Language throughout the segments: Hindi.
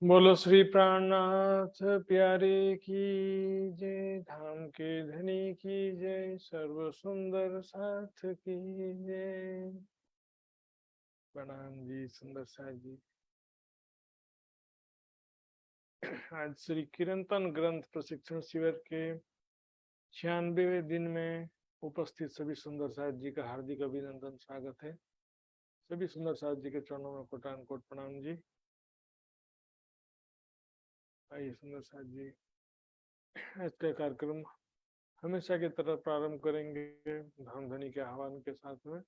बोलो श्री प्राणनाथ प्यारे की जय, धाम के धनी की जय, सर्व सुंदर साथ की जय। प्रणाम जी सुंदर साथ जी। आज श्री कीर्तन ग्रंथ प्रशिक्षण शिविर के 96वें दिन में उपस्थित सभी सुंदर साथ जी का हार्दिक अभिनंदन स्वागत है। सभी सुंदर साथ जी के चरणों में कोटान कोट प्रणाम जी। आइए सुंदर साथ जी, आज का कार्यक्रम हमेशा की तरह प्रारंभ करेंगे धाम धनी के आह्वान के साथ में।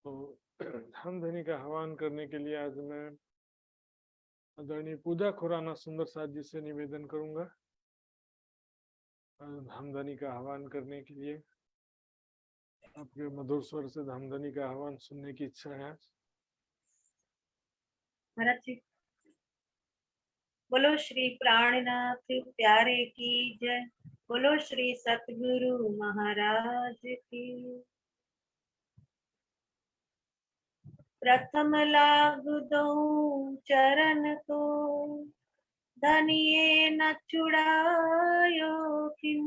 तो धाम धनी का आह्वान करने के लिए आज मैं आदरणीय पूजा खुराना सुंदर साथ जी से निवेदन करूंगा धाम धनी का आह्वान करने के लिए। आपके मधुर स्वर से धाम धनी का आह्वान सुनने की इच्छा है आज। महाराज जी बोलो श्री प्राणनाथ प्यारे की जय, बोलो श्री सतगुरु महाराज की। प्रथम लाग दो चरण को, धनिये न छुड़ायो किम।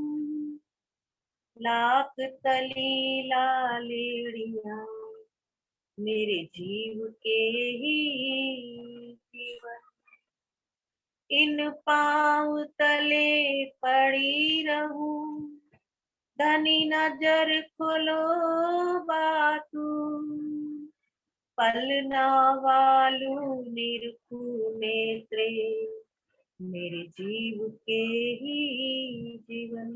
लाख तली लालेड़िया मेरे जीव के ही जीवन। इन पाँव तले पड़ी रहूं, धनी नजर खोलो बातू। पलना वालू निरखू नेत्रे मेरे जीव के ही जीवन,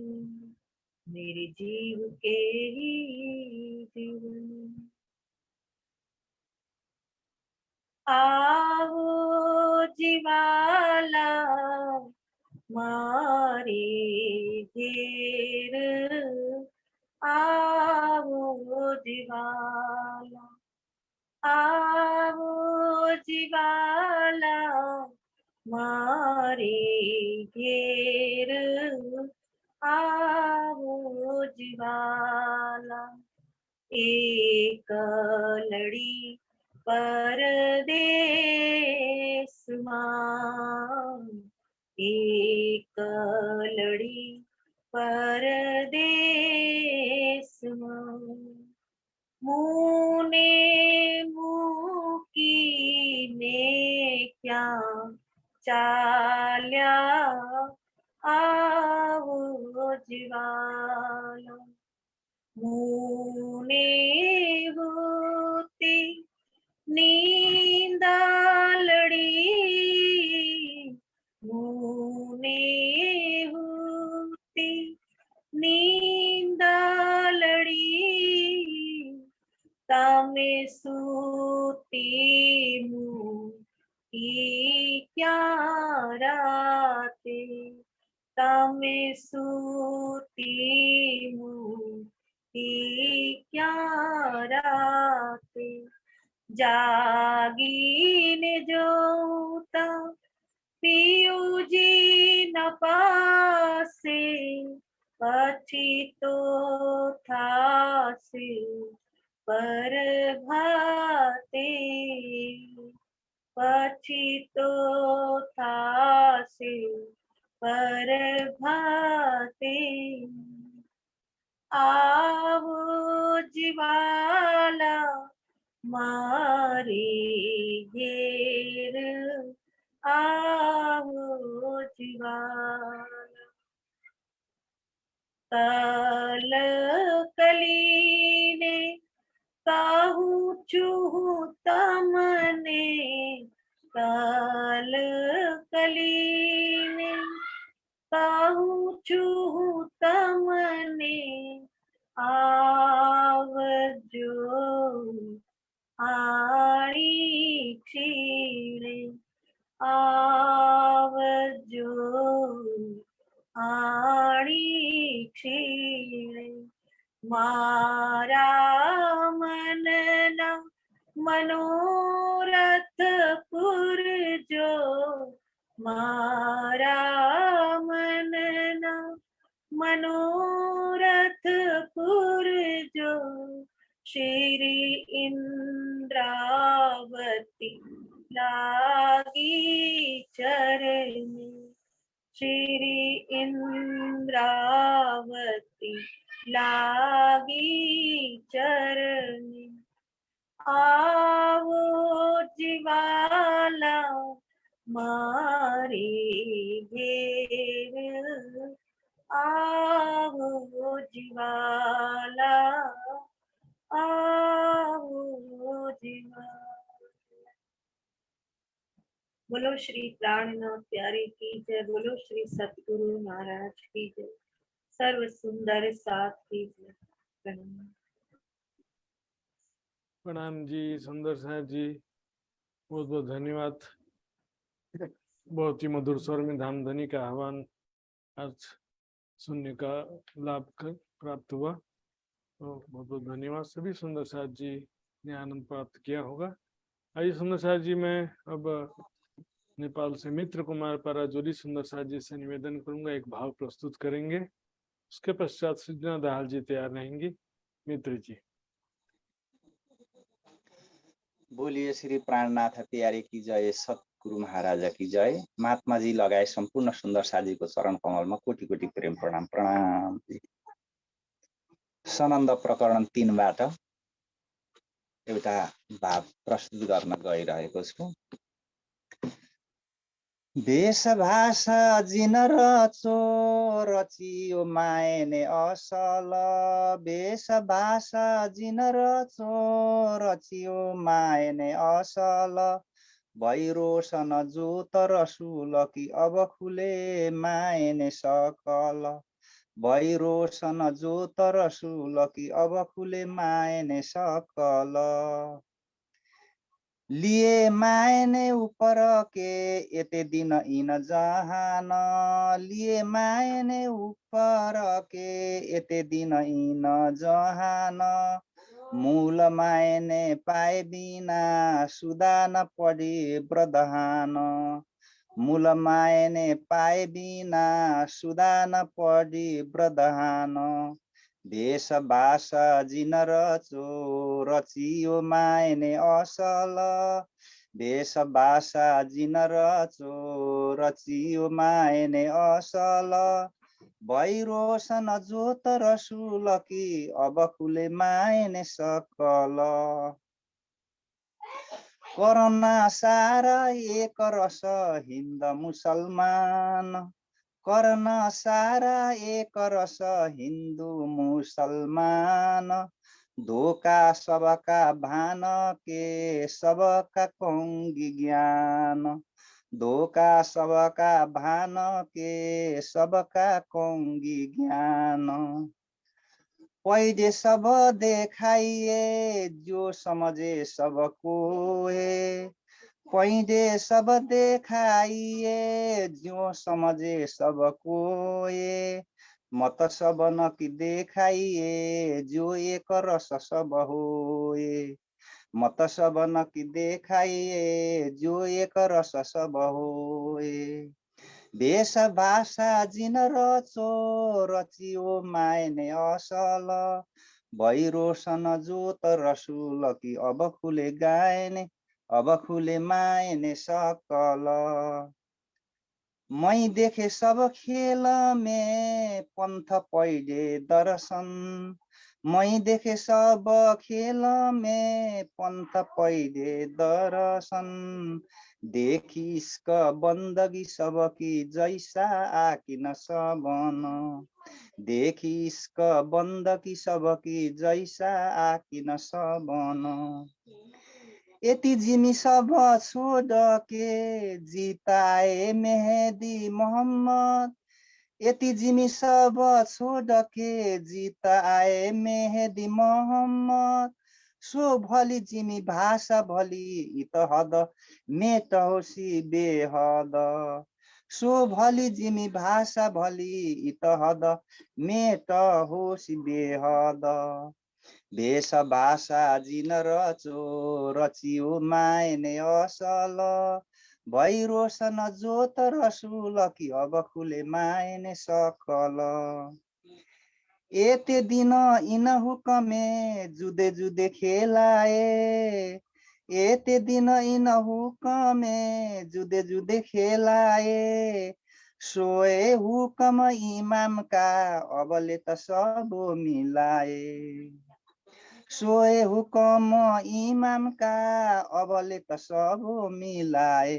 मेरे जीव के ही जीवन। आओ जीवाला मारे घेर, आओ जीवाला, आओ जीवाला मारे घेर, आओ जीवाला। एक लड़ी परदेस मां, एक लड़ी परदेस मां। मुँह ने मुँह की ने क्या चाल्या, आओ जीवाला। मुने होती नींदालड़ी, मुने होती नींदालड़ी। तामे सूती मुँह की क्या राते, तामे सूती मुँह की क्या राते। जागीन जोता पियू जी न पासे, पछी तो था से पर भाते। पछी तो था से पर भाते। आओ जीवाला मारे घेर, आओ जीवाला। कल कली ने काहू चूहू तमने, कल कली ने काहू चूहू तमने। आवजो आणी क्षीणे, आवजो आणी क्षीणे। मारा मनना मनोरथ पुरजो, मारा मनना मनोरथ पुरजो। श्री इंद्रावती लागी चरनी श्री इंद्रावती लागी चरनी आवो जीवाला मारी घेर आवो जीवाला आवो जीवाला। बोलो श्री प्राणनाथ प्यारे की जय। बोलो श्री सतगुरु महाराज की जय। सर्व सुंदर साथ की जय। प्रणाम। प्रणाम जी सुंदर साहब जी, बहुत बहुत धन्यवाद। बहुत ही मधुर स्वर में धामधनी का आह्वान आज सुनने का प्राप्त हुआ, तो बहुत बहुत धन्यवाद। सभी सुंदर साहब जी ने आनंद प्राप्त किया होगा। आइए सुंदर साहब जी, मैं अब नेपाल से मित्र कुमार पराजोरी सुंदर साहब जी से निवेदन करूंगा, एक भाव प्रस्तुत करेंगे। उसके पश्चात सृजना दाहाल जी तैयार रहेंगी। मित्र जी। बोलिए श्री प्राणनाथ प्यारे की जय, सतगुरु महाराज की जय। महात्मा जी लगायत सम्पूर्ण सुन्दर साथीको चरण कमलमा कोटि कोटि प्रेम प्रणाम। प्रणाम। सनन्द प्रकरण 3 बाट एउटा भाव प्रस्तुत गर्न गइरहेको छु। वेशभाषा जिन रचो रचियो मायने असल, वेशभाषा जिन रचो रचियो मायने असल, भैरोसन जोत रसुल कि अब खुले मायने सकल, भैरोसन जोत रसुल कि अब खुले मायने सकल, लिए मायने ऊपर के एते दिन इन जहान, लिए मायने ऊपर के एते दिन इन जहान, मूल मायने पाए बिना सुदान पड़ी प्रधान, मूल मायने पाए बिना सुदान पड़ी प्रधान, वेशभाषा जिन रचो रचियो मायने असल, वेशभाषा जिन रचो रचियो मायने असल, भैरोसन जोत रसुल कि अब खुले मायने सकल, करना सारा एक रस हिन्द मुसलमान, करना सारा एक रस हिन्दू मुसलमान, धोका सबका भान के सबका कोंगी ज्ञान, धोका सबका भान के सबका कोंगी ज्ञान, पहिले सब देखाइए जो समझे सबको है, पहिले सब देखाइए जो समझे सबको ये, मत सब न कि देखाइए जो एक रस सब होए, मत सब न कि देखाइए जो एक रस सब होए, वेशभाषा जिन रचो रचियो मायने असल, भैरोसन जोत रसुल कि अब खुले गायने अब खुले मायने सकल, मैं देखे सब खेल में पंथ पहिले दर्शन, मैं देखे सब खेल में पंथ पहिले दर्शन, देखी इसक बंदगी सबकी जैसा आकिन सबन, देखी इसक बंदगी सबकी जैसा आकिन सबन, यति जिमी सब छोड़ के जिताए मेहदी मोहम्मद, यति जिमी सब छोड़ के जिताए मेहदी मोहम्मद, सो भली जिमी भाषा भली इतहद मेट होसी बेहद, सो भली जिमी भाषा भली इतहद मेट होसी बेहद, वेशभाषा जिन रचो रचियो मायने असल, भैरोसन जोत रसुल कि अब खुले मायने सकल, एते दिन इन हुकमे जुदे जुदे खेलाए, एते दिन इन हुकमे जुदे जुदे खेलाए सोए हुकम इमाम का अबले त सब मिलाए सोए हुकम इमाम का अबले त सब मिलाए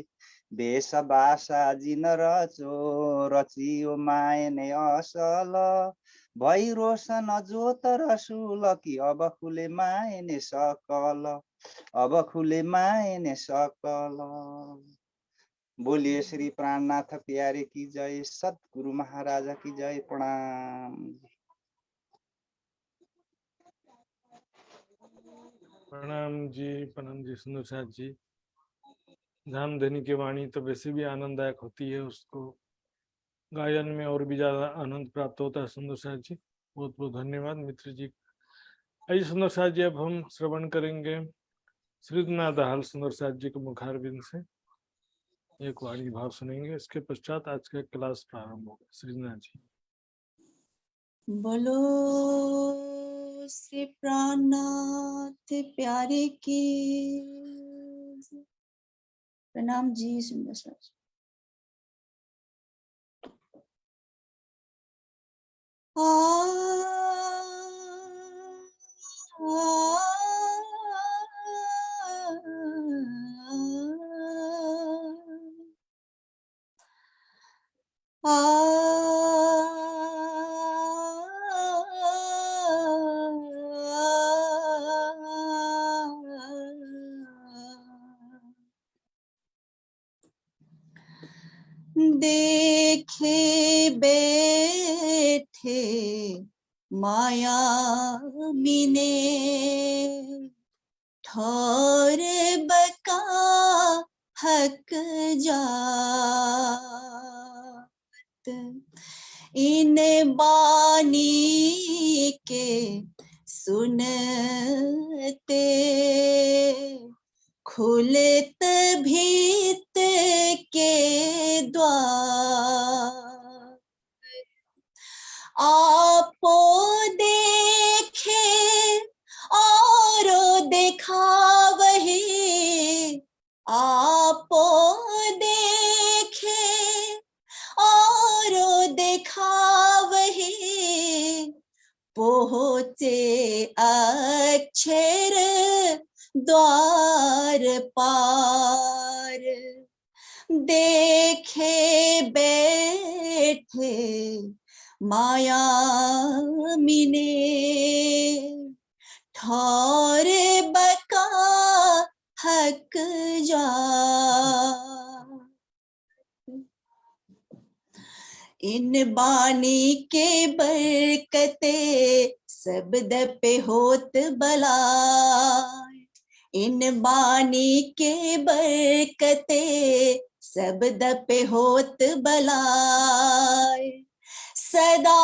बेस बासा जिन रचो रचियो मायने असल भई रोशन जोत रसुल कि अब खुले मायने सकल अब खुले मायने सकल। बोलिए श्री प्राणनाथ प्यारे की जय, सतगुरु महाराजा की जय। प्रणाम। प्रणाम जी सुंदर साथ जी। धामधनी की वाणी तो वैसे भी आनंददायक होती है, उसको गायन में और भी ज्यादा आनंद प्राप्त होता है। सुंदर साथ जी बहुत बहुत धन्यवाद मित्र जी। आइए सुंदर साथ जी, अब हम श्रवण करेंगे श्रीनाथ हाल सुंदर साथ जी के मुखारबिंद से एक वाणी भाव सुनेंगे। इसके पश्चात आज का क्लास प्रारंभ होगा। श्रीनाथ जी। बोलो श्री प्राणनाथ प्यारे की। प्रणाम जी सुंदर साथ जी। देखे बैठे माया मिने ठौर बका हक जात इन बानी के सुनते खुलत भीत के द्वार आपो देखे और दिखावहे आपो देखे और दिखावहे पहुँचे अक्षर द्वार पार देखे बैठे माया मिने ठौर बका हक जात इन बानी के बरकते शब्द पे होत बलाय इन बानी के बरकते शब्द पे होत बलाय सदा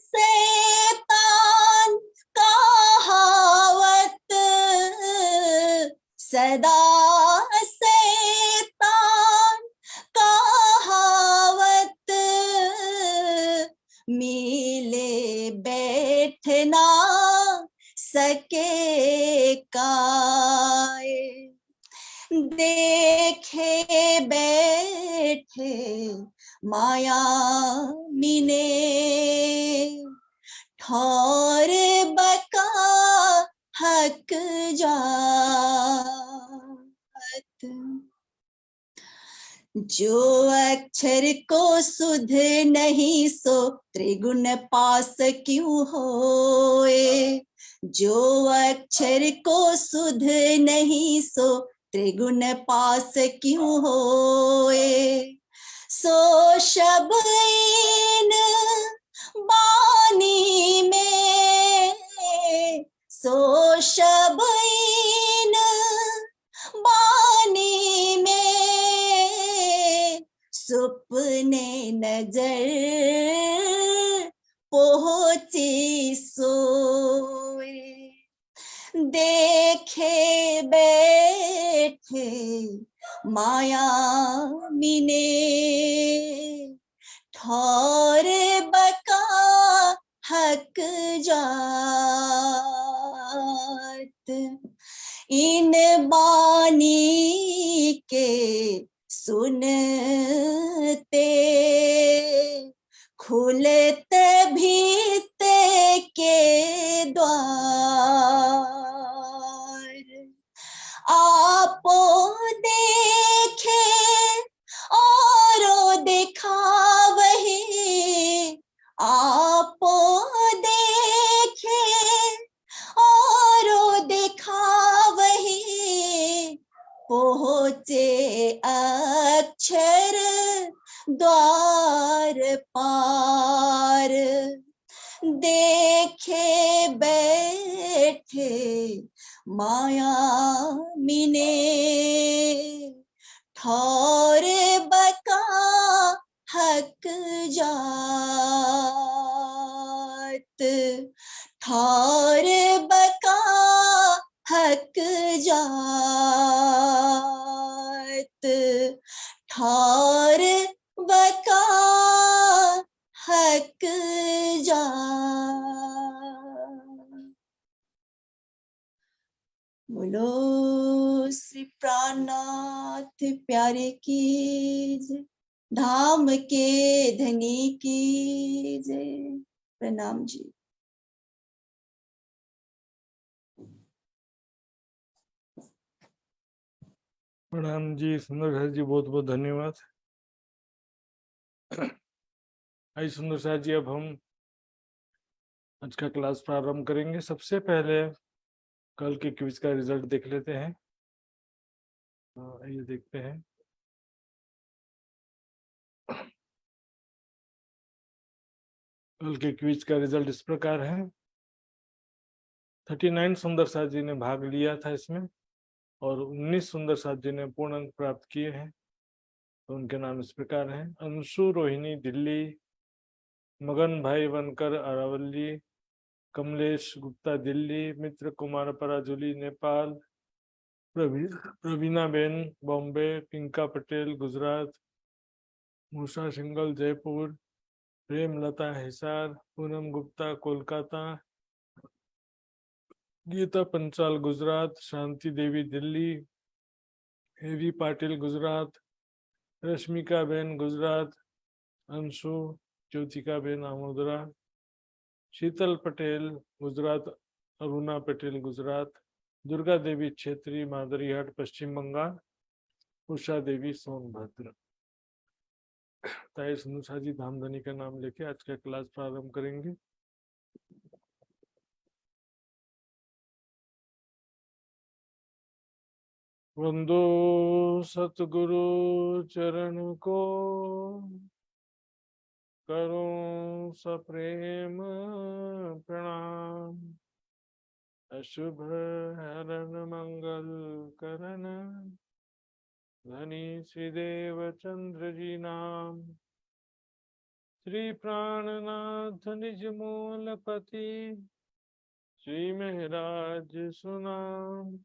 शैतान कहावत सदा शैतान कहावत मिले बैठना सके काय देखे बैठे माया मिने ठौर बका हक जात जो अक्षर को सुध नहीं सो त्रिगुण पास क्यों होए जो अक्षर को सुध नहीं सो त्रिगुण पास क्यों होए सो शब्द बानी में सो शब्द बानी में सुपने नजर पहुंची सोए देखे बैठे माया मिने ठौर बका हक जात इन बानी के सुनते खुलते भीते के द्वार आपो देखे और देखा वही आपो देखे और देखा वही पहुँचे अक्षर द्वार पार देखे बैठे माया मिने ठौर बका हक जात ठौर बका हक जात ठौर बका हक जात। बोलो श्री प्राणनाथ प्यारे की जय, धाम के धनी की जय। प्रणाम जी। प्रणाम जी, सुंदर जी, बहुत बहुत धन्यवाद। आइए सुंदर जी, अब हम आज का क्लास प्रारंभ करेंगे। सबसे पहले कल के क्विज का रिजल्ट देख लेते हैं। आइए देखते हैं। कल के क्विज का रिजल्ट इस प्रकार है। 39 सुंदर साथ जी ने भाग लिया था इसमें और 19 सुंदर साथ जी ने पूर्ण अंक प्राप्त किए हैं। तो उनके नाम इस प्रकार हैं: अंशु रोहिणी दिल्ली, मगन भाई वनकर अरावली, कमलेश गुप्ता दिल्ली, मित्र कुमार पराजुली नेपाल, प्रवीणा बेन बॉम्बे, पिंका पटेल गुजरात, मूषा सिंगल जयपुर, प्रेमलता हिसार, पूनम गुप्ता कोलकाता, गीता पंचाल गुजरात, शांति देवी दिल्ली, हेवी पाटिल गुजरात, रश्मिका बेन गुजरात, अंशु ज्योतिका बेन आमोदरा, शीतल पटेल गुजरात, अरुणा पटेल गुजरात, दुर्गा देवी क्षेत्री मादरीहाट पश्चिम बंगाल, उषा देवी सोनभद्र। ताई सुनुषा जी धामधनी का नाम लेके आज का क्लास प्रारंभ करेंगे। वंदो सतगुरु चरण को, करूं सप्रेम प्रणाम। अशुभ हरण मंगल करण, धनी श्रीदेव चंद्र जी नाम। श्री प्राणनाथ निज मूलपति, श्री महराज सुनाम।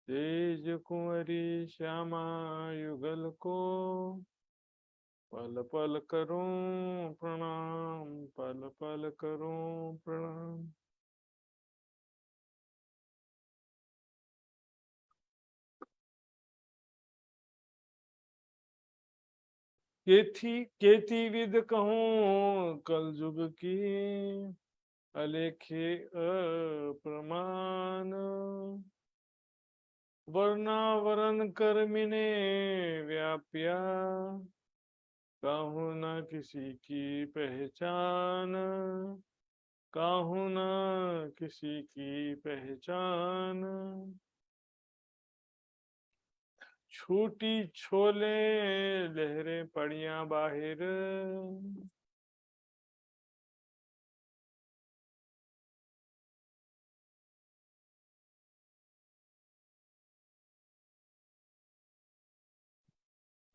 तेज कुंवरी श्यामा युगल को, पल पल करूं प्रणाम, पल पल करूं प्रणाम। केती विद कहूं कल युग की, अलेखे अप्रमाण। वर्णावरण कर मिने व्याप्या, काहू न किसी की पहचान, काहू न किसी की पहचान। छूटी छोले लहरें पड़ियां बाहिर,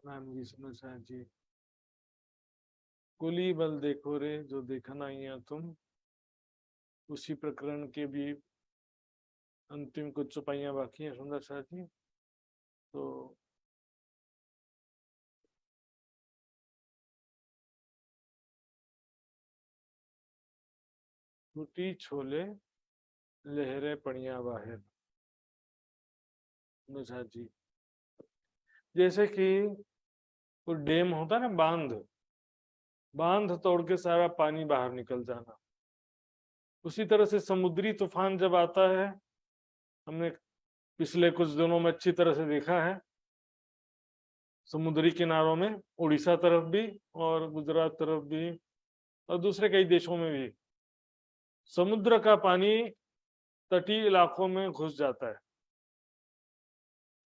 राम जी सुनसा जी। कुली बल देखो रे जो देखना ही है तुम, उसी प्रकरण के भी अंतिम कुछ चौपाइयां बाकी हैं सुंदर सा जी। तो छूटी छोले लहरें पड़ियां बाहर, अनुसार जी, जैसे कि कोई डैम होता है ना, बांध, बांध तोड़ के सारा पानी बाहर निकल जाना, उसी तरह से समुद्री तूफान जब आता है, हमने पिछले कुछ दिनों में अच्छी तरह से देखा है, समुद्री किनारों में, उड़ीसा तरफ भी और गुजरात तरफ भी और दूसरे कई देशों में भी समुद्र का पानी तटीय इलाकों में घुस जाता है।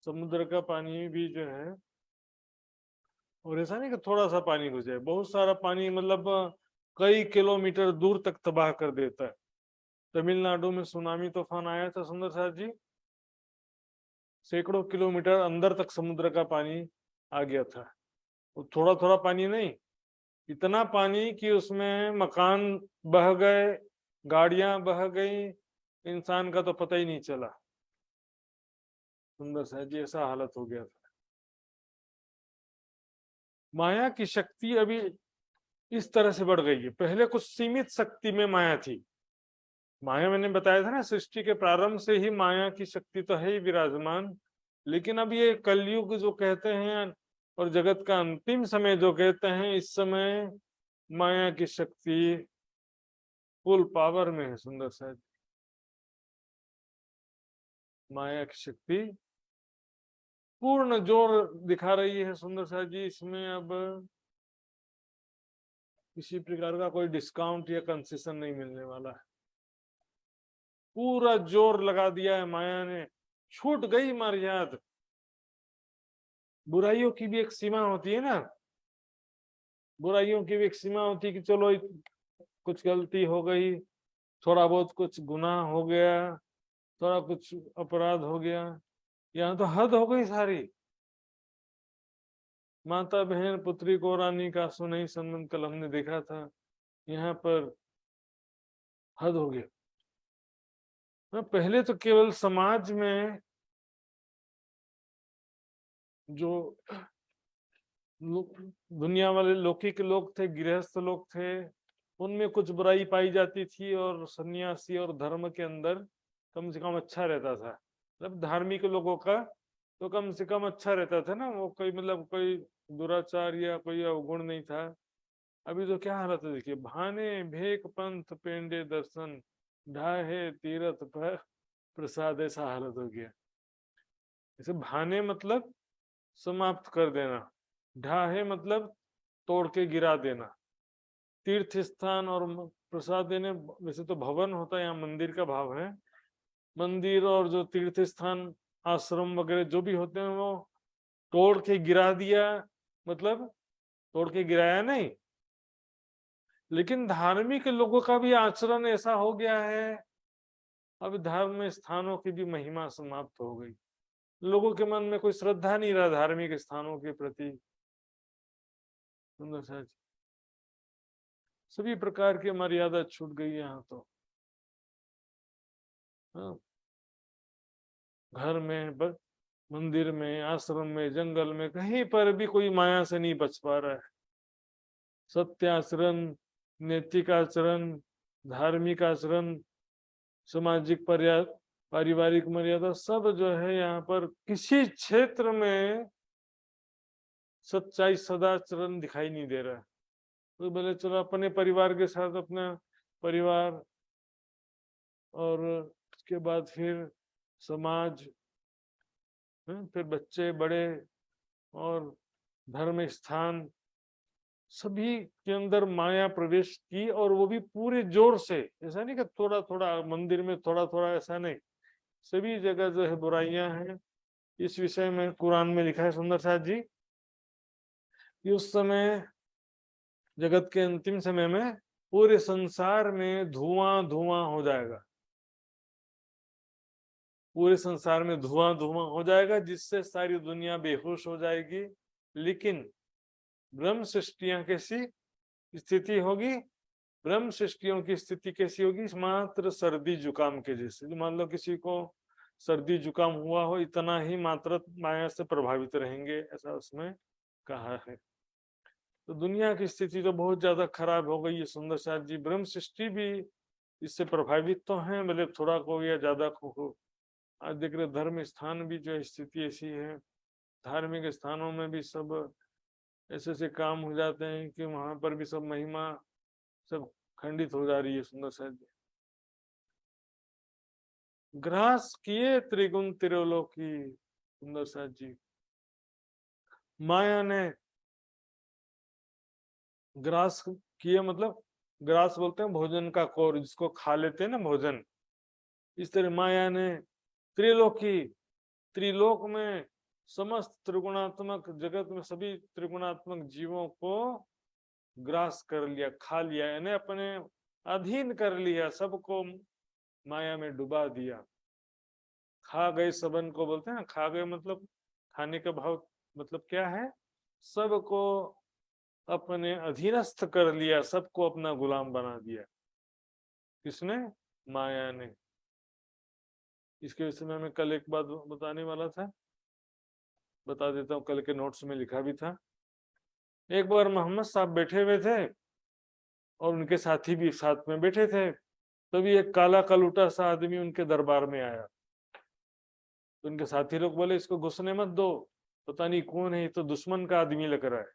समुद्र का पानी भी जो है, और ऐसा नहीं कि थोड़ा सा पानी घुस जाए, बहुत सारा पानी, मतलब कई किलोमीटर दूर तक तबाह कर देता है। तमिलनाडु में सुनामी तूफान आया था सुंदर साथ जी, सैकड़ों किलोमीटर अंदर तक समुद्र का पानी आ गया था। वो थोड़ा थोड़ा पानी नहीं, इतना पानी कि उसमें मकान बह गए, गाड़ियां बह गई, इंसान का तो पता ही नहीं चला। सुंदर साथ जी, ऐसा हालत हो गया था। माया की शक्ति अभी इस तरह से बढ़ गई है। पहले कुछ सीमित शक्ति में माया थी। माया मैंने बताया था ना, सृष्टि के प्रारंभ से ही माया की शक्ति तो है ही विराजमान, लेकिन अब ये कलयुग जो कहते हैं और जगत का अंतिम समय जो कहते हैं, इस समय माया की शक्ति फुल पावर में है। सुंदर साहब, माया की शक्ति पूर्ण जोर दिखा रही है सुंदर साहब जी। इसमें अब किसी प्रकार का कोई डिस्काउंट या कंसेशन नहीं मिलने वाला है। पूरा जोर लगा दिया है माया ने, छूट गई मर्यादा। बुराइयों की भी एक सीमा होती है ना, बुराइयों की भी एक सीमा होती है कि चलो कुछ गलती हो गई, थोड़ा बहुत कुछ गुनाह हो गया, थोड़ा कुछ अपराध हो गया, यहाँ तो हद हो गई सारी। माता बहन पुत्री को रानी का सुनई संबंध कल हमने देखा था, यहाँ पर हद हो गया। पहले तो केवल समाज में जो दुनिया वाले लौकिक लोग थे, गृहस्थ लोग थे, उनमें कुछ बुराई पाई जाती थी, और सन्यासी और धर्म के अंदर कम से कम अच्छा रहता था। मतलब धार्मिक लोगों का तो कम से कम अच्छा रहता था ना, वो कोई मतलब कोई दुराचार या कोई अवगुण नहीं था। अभी तो क्या हालत है देखिए, भाने भेक पंथ पेंडे दर्शन, ढाहे तीरथ पर प्रसाद, ऐसा हालत हो गया। जैसे भाने मतलब समाप्त कर देना, ढाहे मतलब तोड़ के गिरा देना, तीर्थ स्थान और प्रसाद देने, वैसे तो भवन होता है, यहाँ मंदिर का भाव है। मंदिर और जो तीर्थ स्थान आश्रम वगैरह जो भी होते हैं, वो तोड़ के गिरा दिया, मतलब तोड़ के गिराया नहीं। लेकिन धार्मिक लोगों का भी आचरण ऐसा हो गया है, अब धर्म स्थानों की भी महिमा समाप्त हो गई। लोगों के मन में कोई श्रद्धा नहीं रहा धार्मिक स्थानों के प्रति। सुंदर साहब, सभी प्रकार की मर्यादा छूट गई यहाँ तो। हाँ, घर में, मंदिर में, आश्रम में, जंगल में, कहीं पर भी कोई माया से नहीं बच पा रहा है। सत्य आचरण, नैतिक आचरण, धार्मिक आचरण, सामाजिक पारिवारिक मर्यादा, सब जो है यहाँ पर किसी क्षेत्र में सच्चाई सदाचरण दिखाई नहीं दे रहा है। तो बोले चलो अपने परिवार के साथ अपना परिवार, और उसके बाद फिर समाज, फिर बच्चे बड़े, और धर्म स्थान, सभी के अंदर माया प्रवेश की, और वो भी पूरे जोर से। ऐसा नहीं कि थोड़ा थोड़ा मंदिर में, थोड़ा थोड़ा, ऐसा नहीं, सभी जगह जो है बुराइयां हैं। इस विषय में कुरान में लिखा है सुंदर साहब जी कि उस समय, जगत के अंतिम समय में, पूरे संसार में धुआं धुआं हो जाएगा। पूरे संसार में धुआं धुआं हो जाएगा, जिससे सारी दुनिया बेहोश हो जाएगी। लेकिन ब्रह्म सृष्टियां कैसी स्थिति होगी? ब्रह्म सृष्टियों की स्थिति कैसी होगी? मात्र सर्दी जुकाम के जैसे। मान लो किसी को सर्दी जुकाम हुआ हो, इतना ही मात्र माया से प्रभावित रहेंगे, ऐसा उसमें कहा है। तो दुनिया की स्थिति तो बहुत ज्यादा खराब हो गई है सुंदर साहब जी। ब्रह्म सृष्टि भी इससे प्रभावित तो है, भले थोड़ा को या ज्यादा को हो, आज देख रहे धर्म स्थान भी जो स्थिति ऐसी है, धार्मिक स्थानों में भी सब ऐसे ऐसे काम हो जाते हैं कि वहां पर भी सब महिमा सब खंडित हो जा रही है। सुंदर साहब जी, ग्रास किए त्रिगुण त्रिलोकी। सुंदर साहब जी, माया ने ग्रास किए, मतलब ग्रास बोलते हैं भोजन का कोर, जिसको खा लेते हैं ना भोजन। इस तरह माया ने त्रिलोकी, त्रिलोक में समस्त त्रिगुणात्मक जगत में सभी त्रिगुणात्मक जीवों को ग्रास कर लिया, खा लिया, यानी अपने अधीन कर लिया, सबको माया में डुबा दिया। खा गए सबन को बोलते हैं ना, खा गए मतलब खाने का भाव मतलब क्या है, सबको अपने अधीनस्थ कर लिया, सबको अपना गुलाम बना दिया। किसने? माया ने। इसके विषय में मैं कल एक बात बताने वाला था, बता देता हूँ, कल के नोट्स में लिखा भी था। एक बार मोहम्मद साहब बैठे हुए थे और उनके साथी भी साथ में बैठे थे, तभी एक काला कलूटा सा आदमी उनके दरबार में आया। तो उनके साथी लोग बोले इसको घुसने मत दो, पता नहीं कौन है, ये तो दुश्मन का आदमी लग रहा है।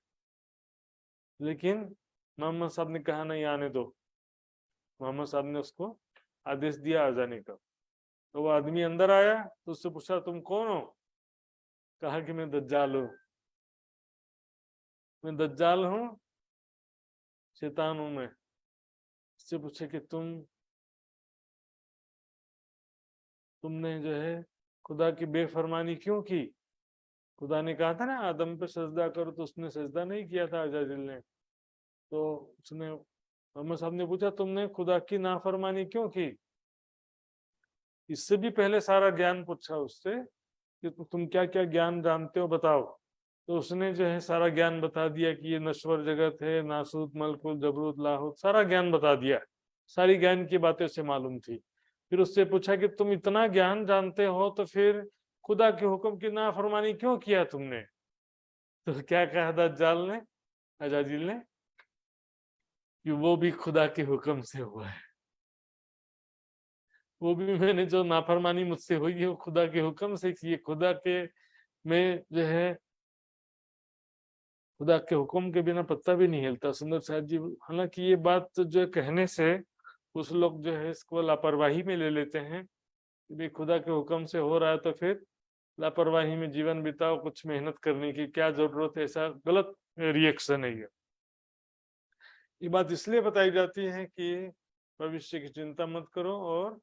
लेकिन मोहम्मद साहब ने कहा नहीं, आने दो। मोहम्मद साहब ने उसको आदेश दिया आ जाने का। तो वो आदमी अंदर आया तो उससे पूछा तुम कौन हो? कहा कि मैं दज्जाल हूं, मैं दज्जाल हूं, शैतान हूं मैं। उससे पूछे कि तुमने जो है खुदा की बेफरमानी क्यों की? खुदा ने कहा था ना आदम पे सजदा करो, तो उसने सजदा नहीं किया था अजाजिल ने। तो उसने, मोहम्मद साहब ने पूछा तुमने खुदा की नाफरमानी क्यों की? इससे भी पहले सारा ज्ञान पूछा उससे कि तुम क्या क्या ज्ञान जानते हो बताओ। तो उसने जो है सारा ज्ञान बता दिया कि ये नश्वर जगत है, नासूत मलकुल जबरूत लाहौत, सारा ज्ञान बता दिया। सारी ज्ञान की बातें उसे मालूम थी। फिर उससे पूछा कि तुम इतना ज्ञान जानते हो तो फिर खुदा के हुक्म की नाफरमानी क्यों किया तुमने? तो क्या कहा दज्जाल ने, अजाजिल ने, कि वो भी खुदा के हुक्म से हुआ है। वो भी मैंने जो नाफरमानी मुझसे हुई है वो खुदा के हुक्म से की है। खुदा के में जो है खुदा के हुक्म के बिना पत्ता भी नहीं हिलता। सुंदर साहब जी, हालांकि ये बात जो है कहने से कुछ लोग जो है इसको लापरवाही में ले लेते हैं कि भाई खुदा के हुक्म से हो रहा है तो फिर लापरवाही में जीवन बिताओ, कुछ मेहनत करने की क्या जरूरत है। ऐसा गलत रिएक्शन है ये बात इसलिए बताई जाती है कि भविष्य की चिंता मत करो और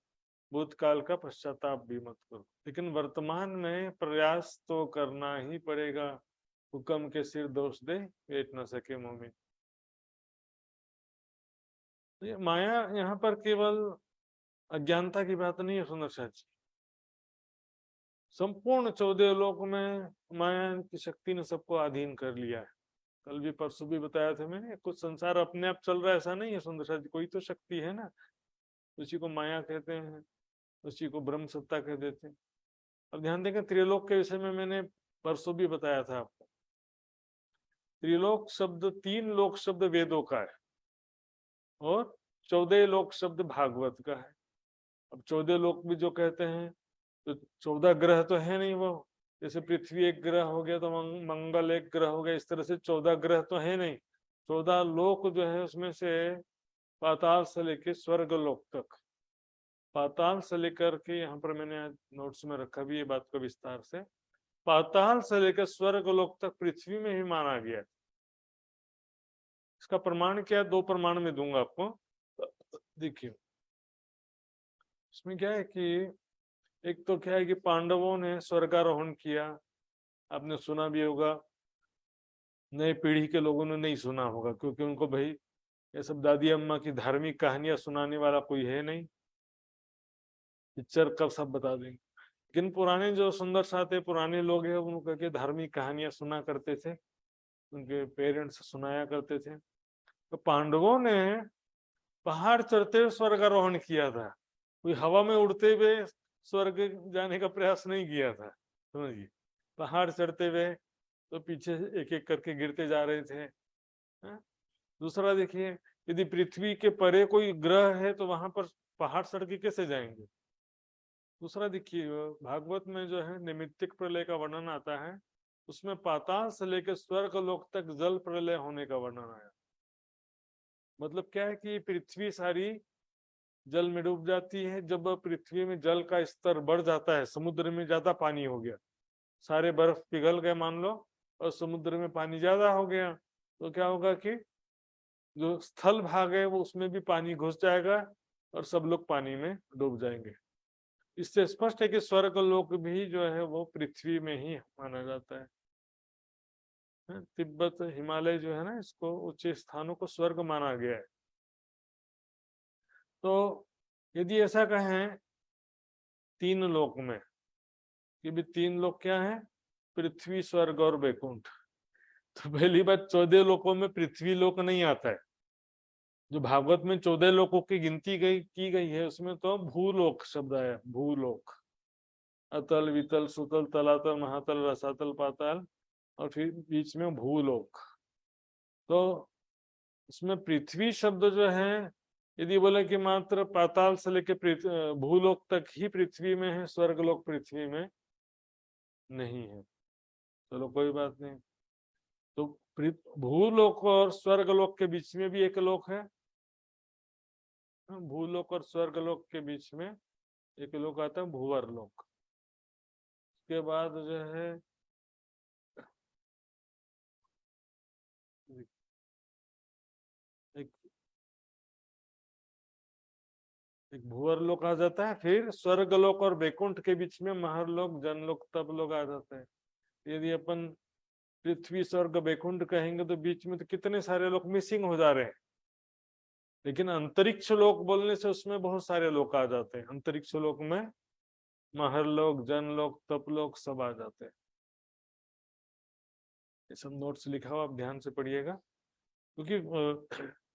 भूतकाल का पश्चाताप भी मत करो, लेकिन वर्तमान में प्रयास तो करना ही पड़ेगा। हुक्म के सिर दोष दे पेट न सके मोमिन। ये माया यहाँ पर केवल अज्ञानता की बात नहीं है सुंदर साहब जी। संपूर्ण 14 लोक में माया की शक्ति ने सबको अधीन कर लिया है। कल भी परसों भी बताया था मैंने, कुछ संसार अपने आप चल रहा है ऐसा नहीं है सुंदर साहब जी, कोई तो शक्ति है ना। उसी को माया कहते हैं, उसी को ब्रह्म सत्ता कह देते हैं। अब ध्यान देंगे त्रिलोक के विषय में मैंने परसों भी बताया था आपको। त्रिलोक शब्द 3 लोक शब्द वेदों का है और 14 लोक शब्द भागवत का है। अब 14 लोक भी जो कहते हैं तो 14 ग्रह तो है नहीं वो, जैसे पृथ्वी एक ग्रह हो गया तो मंगल एक ग्रह हो गया, इस तरह से 14 ग्रह तो है नहीं। 14 लोक जो है उसमें से पाताल से लेके स्वर्ग लोक तक, पाताल से लेकर के, यहाँ पर मैंने नोट्स में रखा भी ये बात को विस्तार से, पाताल से लेकर स्वर्ग लोक तक पृथ्वी में ही माना गया। इसका प्रमाण क्या है? 2 प्रमाण में दूंगा आपको, देखिए। इसमें क्या है कि एक तो क्या है कि पांडवों ने स्वर्गारोहण किया, आपने सुना भी होगा, नई पीढ़ी के लोगों ने नहीं सुना होगा क्योंकि उनको भाई ये सब दादी अम्मा की धार्मिक कहानियां सुनाने वाला कोई है नहीं, पिक्चर कब सब बता देंगे। लेकिन पुराने जो सुंदर साथ है, पुराने लोग हैं, उनको के धार्मिक कहानियां सुना करते थे, उनके पेरेंट्स सुनाया करते थे। तो पांडवों ने पहाड़ चढ़ते हुए स्वर्गारोहण किया था, कोई हवा में उड़ते हुए स्वर्ग जाने का प्रयास नहीं किया था, समझिए। पहाड़ चढ़ते हुए तो पीछे एक एक करके गिरते जा रहे थे। दूसरा देखिए, यदि पृथ्वी के परे कोई ग्रह है तो वहां पर पहाड़ चढ़ के कैसे जाएंगे? दूसरा देखिए, भागवत में जो है निमित्तिक प्रलय का वर्णन आता है, उसमें पाताल से लेकर स्वर्ग लोक तक जल प्रलय होने का वर्णन आया। मतलब क्या है कि पृथ्वी सारी जल में डूब जाती है। जब पृथ्वी में जल का स्तर बढ़ जाता है, समुद्र में ज्यादा पानी हो गया, सारे बर्फ पिघल गए मान लो, और समुद्र में पानी ज्यादा हो गया, तो क्या होगा कि जो स्थल भाग है वो उसमें भी पानी घुस जाएगा और सब लोग पानी में डूब जाएंगे। इससे स्पष्ट है कि स्वर्ग लोक भी जो है वो पृथ्वी में ही माना जाता है। तिब्बत हिमालय जो है ना, इसको ऊंचे स्थानों को स्वर्ग माना गया है। तो यदि ऐसा कहें तीन लोक में, कि भी तीन लोक क्या है, पृथ्वी, स्वर्ग और वैकुंठ, तो पहली बात 14 लोकों में पृथ्वी लोक नहीं आता है। जो भागवत में 14 लोकों की गिनती की गई है उसमें तो भूलोक शब्द आया, भूलोक। अतल, वितल, सुतल, तलातल, महातल, रसातल, पाताल, और फिर बीच में भूलोक। तो इसमें पृथ्वी शब्द जो है, यदि बोले कि मात्र पाताल से लेकर भूलोक तक ही पृथ्वी में है, स्वर्गलोक पृथ्वी में नहीं है, चलो कोई बात नहीं। तो भूलोक और स्वर्गलोक के बीच में भी एक लोक है। भूलोक और स्वर्गलोक के बीच में एक लोक आता है, भूवर लोक। उसके बाद जो है एक एक भूवर लोक आ जाता है। फिर स्वर्गलोक और वैकुंठ के बीच में महरलोक, जनलोक, तप लोग आ जाते हैं। यदि अपन पृथ्वी, स्वर्ग, वैकुंठ कहेंगे तो बीच में तो कितने सारे लोग मिसिंग हो जा रहे हैं। लेकिन अंतरिक्ष लोक बोलने से उसमें बहुत सारे लोग आ जाते हैं। अंतरिक्ष लोक में महरलोक, जनलोक, तपलोक सब आ जाते हैं। ये सब नोट्स लिखा हुआ, आप ध्यान से पढ़िएगा, क्योंकि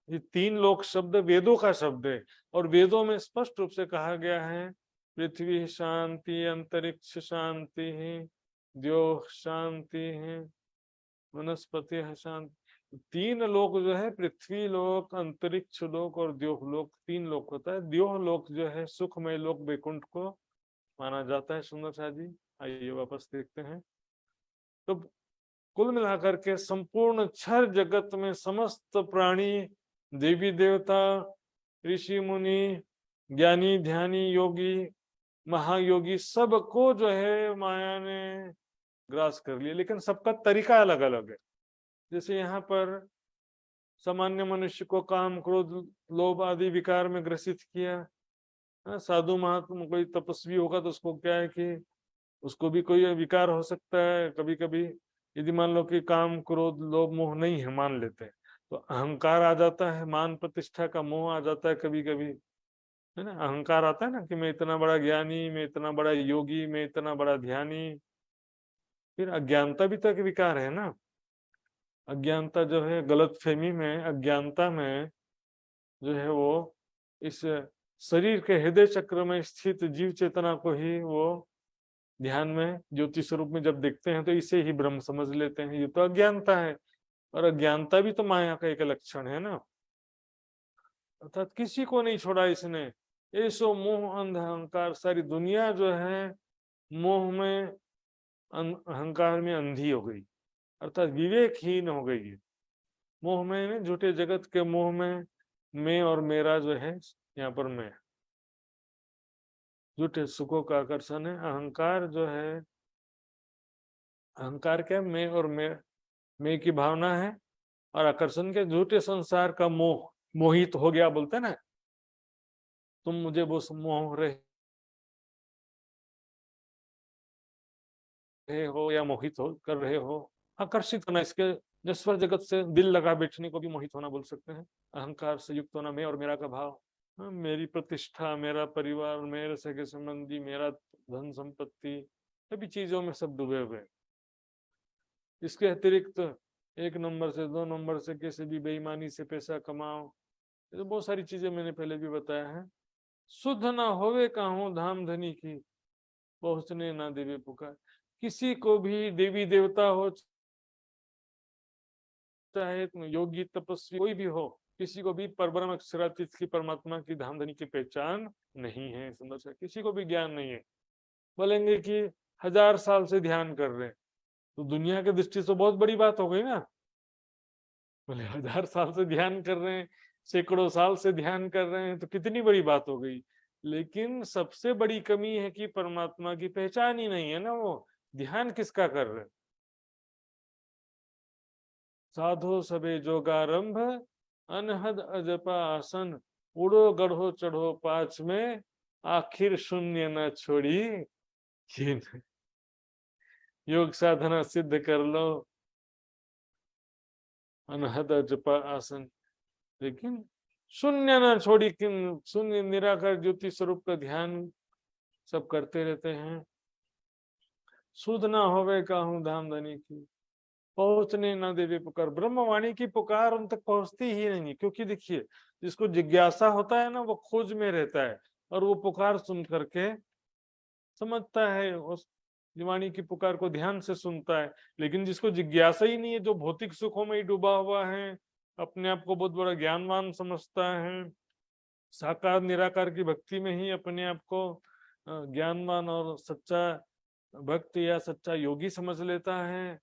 ये तीन लोक शब्द वेदों का शब्द है, और वेदों में स्पष्ट रूप से कहा गया है पृथ्वी शांति, अंतरिक्ष शांति है, द्योः शांति है, वनस्पति है शांति। तीन लोक जो है, पृथ्वी लोक, अंतरिक्ष लोक और द्योः लोक, तीन लोक होता है। द्योः लोक जो है सुखमय लोक, वैकुंठ को माना जाता है। सुंदर शाह जी, आइए वापस देखते हैं। तो कुल मिलाकर के संपूर्ण क्षर जगत में समस्त प्राणी, देवी देवता, ऋषि मुनि, ज्ञानी, ध्यानी, योगी, महायोगी, सबको जो है माया ने ग्रास कर लिया। लेकिन सबका तरीका अलग अलग है। जैसे यहाँ पर सामान्य मनुष्य को काम, क्रोध, लोभ आदि विकार में ग्रसित किया। साधु महात्मा, कोई तपस्वी होगा तो उसको क्या है कि उसको भी कोई विकार हो सकता है कभी कभी। यदि मान लो कि काम, क्रोध, लोभ, मोह नहीं है, मान लेते हैं, तो अहंकार आ जाता है, मान प्रतिष्ठा का मोह आ जाता है कभी कभी, है ना। अहंकार आता है ना कि मैं इतना बड़ा ज्ञानी, मैं इतना बड़ा योगी, मैं इतना बड़ा ध्यानी। फिर अज्ञानता भी तो एक विकार है ना। अज्ञानता जो है, गलत फहमी में, अज्ञानता में जो है वो इस शरीर के हृदय चक्र में स्थित जीव चेतना को ही वो ध्यान में ज्योति स्वरूप में जब देखते हैं तो इसे ही ब्रह्म समझ लेते हैं। ये तो अज्ञानता है, और अज्ञानता भी तो माया का एक लक्षण है ना। अर्थात किसी को नहीं छोड़ा इसने। ऐसो मोह अंध अहंकार, सारी दुनिया जो है मोह में, अहंकार में अंधी हो गई, अर्थात विवेकहीन हो गई है। मोह में, झूठे जगत के मोह में, मैं और मेरा जो है, यहाँ पर मैं, झूठे सुखों का आकर्षण है। अहंकार जो है, अहंकार क्या, मैं और मैं की भावना है, और आकर्षण के झूठे संसार का मोह, मोहित हो गया बोलते ना, तुम मुझे वो मोह रहे हो या मोहित हो कर रहे हो, आकर्षित होना। इसके नश्वर जगत से दिल लगा बैठने को भी मोहित होना बोल सकते हैं। अहंकार से युक्त होना, मैं और मेरा का भाव, मेरी प्रतिष्ठा, मेरा परिवार, मेरे सगे संबंधी, मेरा धन संपत्ति, सभी चीजों में सब डूबे हुए। इसके अतिरिक्त एक नंबर से, दो नंबर से, कैसे भी बेईमानी से पैसा कमाओ, तो बहुत सारी चीजें मैंने पहले भी बताया है। शुद्ध ना होवे काहू धाम धनी की, पहुंचने ना देवे पुकार। किसी को भी देवी देवता हो, चाहे योगी तपस्वी कोई भी हो, किसी को भी परब्रह्म अक्षरातीत की, परमात्मा की धाम धनी की पहचान नहीं है। समझ, किसी को भी ज्ञान नहीं है। बोलेंगे कि 1000 साल से ध्यान कर रहे हैं, तो दुनिया की दृष्टि से बहुत बड़ी बात हो गई ना। बोले 1000 साल से ध्यान कर रहे हैं, सैकड़ों साल से ध्यान कर रहे हैं, तो कितनी बड़ी बात हो गई। लेकिन सबसे बड़ी कमी है कि परमात्मा की पहचान ही नहीं है ना, वो ध्यान किसका कर रहे हैं। साधो सबे जोगारंभ अनहद अजपा आसन, उड़ो गढ़ो चढ़ो पाछ में, आखिर शून्य न छोड़ी। ये योग साधना सिद्ध कर लो, अनहद अजपा आसन, लेकिन शून्य न छोड़ी। किन शून्य निराकार ज्योति स्वरूप का ध्यान सब करते रहते हैं। सुध ना होवे काहू धाम धनी की, पहुंचने ना देवे पुकार। ब्रह्मवाणी की पुकार उन तक पहुंचती ही नहीं, क्योंकि देखिए जिसको जिज्ञासा होता है ना, वो खोज में रहता है, और वो पुकार सुन करके समझता है, उस वाणी की पुकार को ध्यान से सुनता है। लेकिन जिसको जिज्ञासा ही नहीं है, जो भौतिक सुखों में ही डूबा हुआ है, अपने आप को बहुत बड़ा ज्ञानवान समझता है, साकार निराकार की भक्ति में ही अपने आप को ज्ञानवान और सच्चा भक्त या सच्चा योगी समझ लेता है,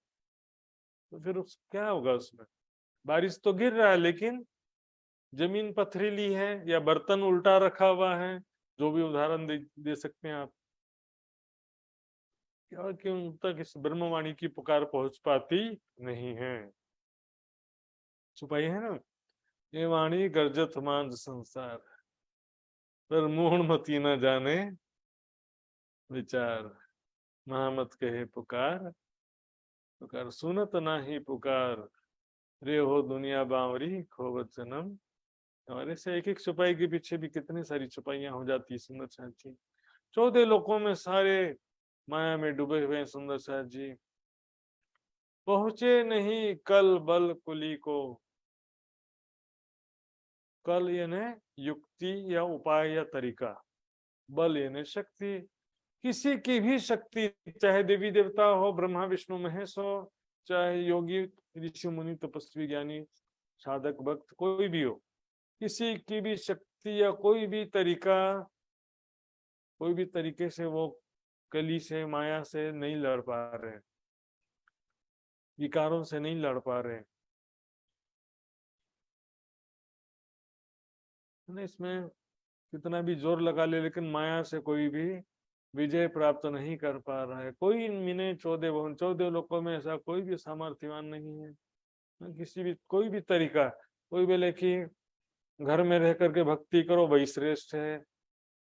तो फिर क्या होगा उसमें। बारिश तो गिर रहा है, लेकिन जमीन पथरीली है या बर्तन उल्टा रखा हुआ है, जो भी उदाहरण दे सकते हैं आप। क्या कि उन तक इस ब्रह्मवाणी की पुकार पहुंच पाती नहीं है, छुपाई है ना। ये वाणी गर्जत मांझ संसार, पर मूढ़ मती न जाने विचार। महामत कहे पुकार, पुकार सुनत नाही पुकार, रे हो दुनिया बावरी खोवत जन्म। हमारे से एक एक छुपाई के पीछे भी कितनी सारी छुपाइयां हो जाती है सुंदर साथ जी। 14 लोकों में सारे माया में डूबे हुए हैं सुंदर साथ जी। पहुंचे नहीं कल बल कुली को, कल यानी युक्ति या उपाय या तरीका, बल यानी शक्ति। किसी की भी शक्ति, चाहे देवी देवता हो, ब्रह्मा विष्णु महेश हो, चाहे योगी ऋषि मुनि तपस्वी ज्ञानी साधक भक्त कोई भी हो, किसी की भी शक्ति या कोई भी तरीका, कोई भी तरीके से वो कली से माया से नहीं लड़ पा रहे, विकारों से नहीं लड़ पा रहे। इसमें कितना भी जोर लगा ले, लेकिन माया से कोई भी विजय प्राप्त नहीं कर पा रहा है। कोई मिने 14 भुवन, 14 लोकों में ऐसा कोई भी सामर्थ्यवान नहीं है। किसी भी कोई भी तरीका, कोई बोले कि घर में रह करके भक्ति करो वही श्रेष्ठ है,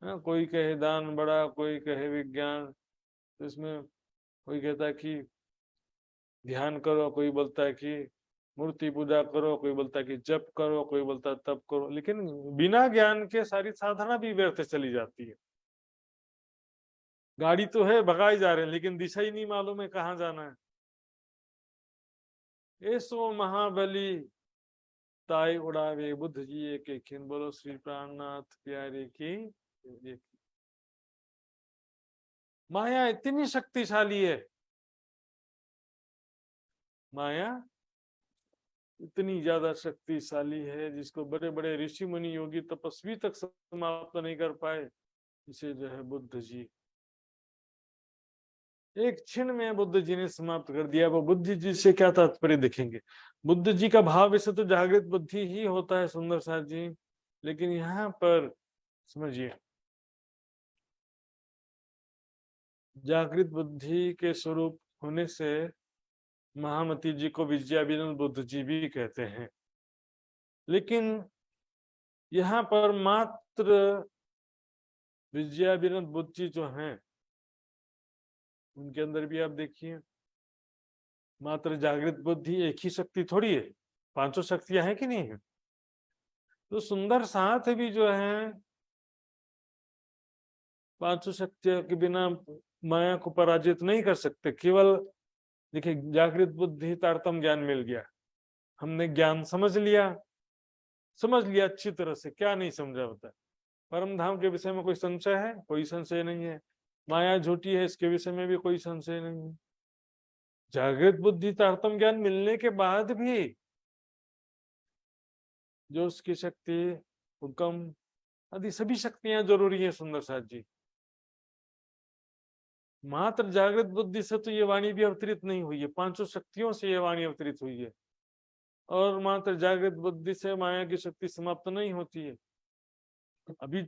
कोई कहे दान बड़ा, कोई कहे विज्ञान, तो इसमें कोई कहता है कि ध्यान करो, कोई बोलता है कि मूर्ति पूजा करो, कोई बोलता है कि जप करो, कोई बोलता है तप करो। लेकिन बिना ज्ञान के सारी साधना भी व्यर्थ चली जाती है। गाड़ी तो है, भगाए जा रहे हैं, लेकिन दिशा ही नहीं मालूम है कहाँ जाना है। ऐसो महाबली ताई उड़ावे बुद्ध जी एक खिन। बोलो श्री प्राणनाथ प्यारे की। माया इतनी शक्तिशाली है, माया इतनी ज्यादा शक्तिशाली है, जिसको बड़े बड़े ऋषि मुनि योगी तपस्वी तक समाप्त नहीं कर पाए। इसे जो है बुद्ध जी एक क्षण में बुद्ध जी ने समाप्त कर दिया। वो बुद्ध जी से क्या तात्पर्य देखेंगे। बुद्ध जी का भाव वैसे तो जागृत बुद्धि ही होता है सुंदर साथ जी, लेकिन यहाँ पर समझिए जागृत बुद्धि के स्वरूप होने से महामती जी को विद्या विनोद बुद्ध जी भी कहते हैं। लेकिन यहाँ पर मात्र विद्या विनोद बुद्ध जी जो हैं, उनके अंदर भी आप देखिए मात्र जागृत बुद्धि एक ही शक्ति थोड़ी है, 500 शक्तियां हैं कि नहीं है। तो सुंदर साथ भी जो है 500 शक्तियों के बिना माया को पराजित नहीं कर सकते। केवल देखिए जागृत बुद्धि तारतम ज्ञान मिल गया, हमने ज्ञान समझ लिया अच्छी तरह से, क्या नहीं समझा होता है। परम धाम के विषय में कोई संशय है? कोई संशय नहीं है। माया झूठी है, इसके विषय में भी कोई संशय नहीं है। जागृत बुद्धि तारतम ज्ञान मिलने के बाद भी जो उसकी शक्ति, हुक्म आदि सभी शक्तियां जरूरी है सुंदर साथ जी। मात्र जागृत बुद्धि से तो ये वाणी भी अवतरित नहीं हुई है, पांचों शक्तियों से ये वाणी अवतरित हुई है। और मात्र जागृत बुद्धि से माया की शक्ति समाप्त नहीं होती है। अभी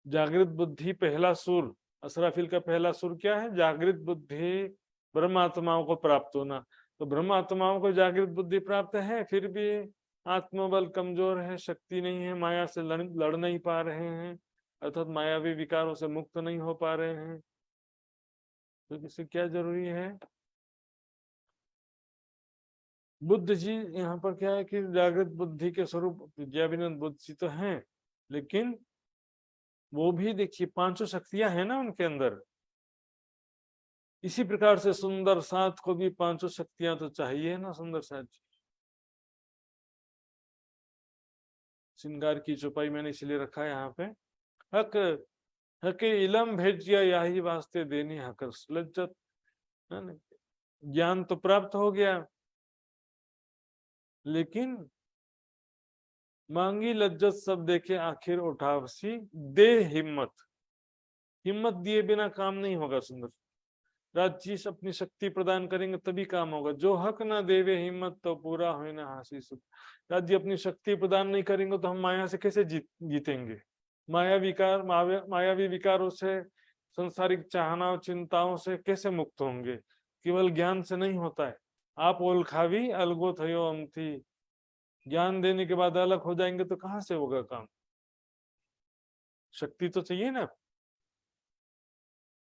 जागृत बुद्धि पहला सुर, असराफिल का पहला सुर क्या है? जागृत बुद्धि ब्रह्मात्माओं को प्राप्त होना। तो ब्रह्मात्माओं को जागृत बुद्धि प्राप्त है, फिर भी आत्मबल कमजोर है, शक्ति नहीं है, माया से लड़ नहीं पा रहे हैं, अर्थात मायावी विकारों से मुक्त नहीं हो पा रहे हैं। तो इससे क्या जरूरी है? बुद्ध जी यहाँ पर क्या है कि जागृत बुद्धि के स्वरूप विद्याविनंद बुद्ध जी तो हैं, लेकिन वो भी देखिए पांचों शक्तियां हैं ना उनके अंदर। इसी प्रकार से सुंदर साथ को भी पांचों शक्तियां तो चाहिए ना सुंदर साथ जी। श्रृंगार की चौपाई मैंने इसलिए रखा है यहाँ पे। हक हके इलम भेजिया यही वास्ते देनी हकर लज्जत, है ना? ज्ञान तो प्राप्त हो गया, लेकिन मांगी लज्जत सब देखे आखिर उठावसी दे हिम्मत। हिम्मत दिए बिना काम नहीं होगा सुंदर। राज्य अपनी शक्ति प्रदान करेंगे तभी काम होगा। जो हक ना देवे हिम्मत तो पूरा हो ना हासी सुख। राज्य अपनी शक्ति प्रदान नहीं करेंगे तो हम माया से कैसे जीतेंगे? मायावी विकारों से, संसारिक चाहनाओं चिंताओं से कैसे मुक्त होंगे? केवल ज्ञान से नहीं होता है। आप ओलखावी अलगो थयो अमथी, ज्ञान देने के बाद अलग हो जाएंगे तो कहाँ से होगा काम? शक्ति तो चाहिए ना।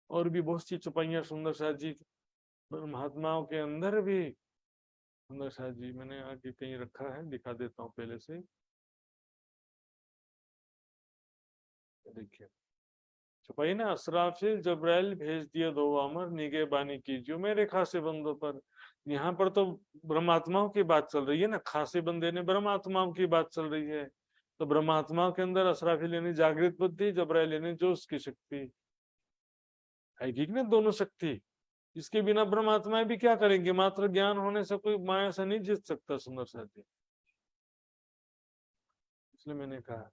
और भी बहुत सी चौपाइयां सुंदर साथ जी महात्माओं के अंदर भी। सुंदर साथ जी मैंने आगे कहीं रखा है, दिखा देता हूँ पहले से। देखिए चौपाई ना, असराफिल जब्राइल भेज दिया दो अमर निगे बानी कीजियो मेरे खासे बंदों पर। यहाँ पर तो ब्रह्मात्माओं की बात चल रही है ना, खासे बंदे ने ब्रह्मात्माओं की बात चल रही है। तो ब्रह्मात्माओं के अंदर असराफिल यानी जागृत बुद्धि, जब्राइल यानी जोश की शक्ति है कि ना, दोनों शक्ति। इसके बिना ब्रह्मात्माएं भी क्या करेंगे? मात्र ज्ञान होने से कोई माया से नहीं जीत सकता सुंदर साथी। इसलिए मैंने कहा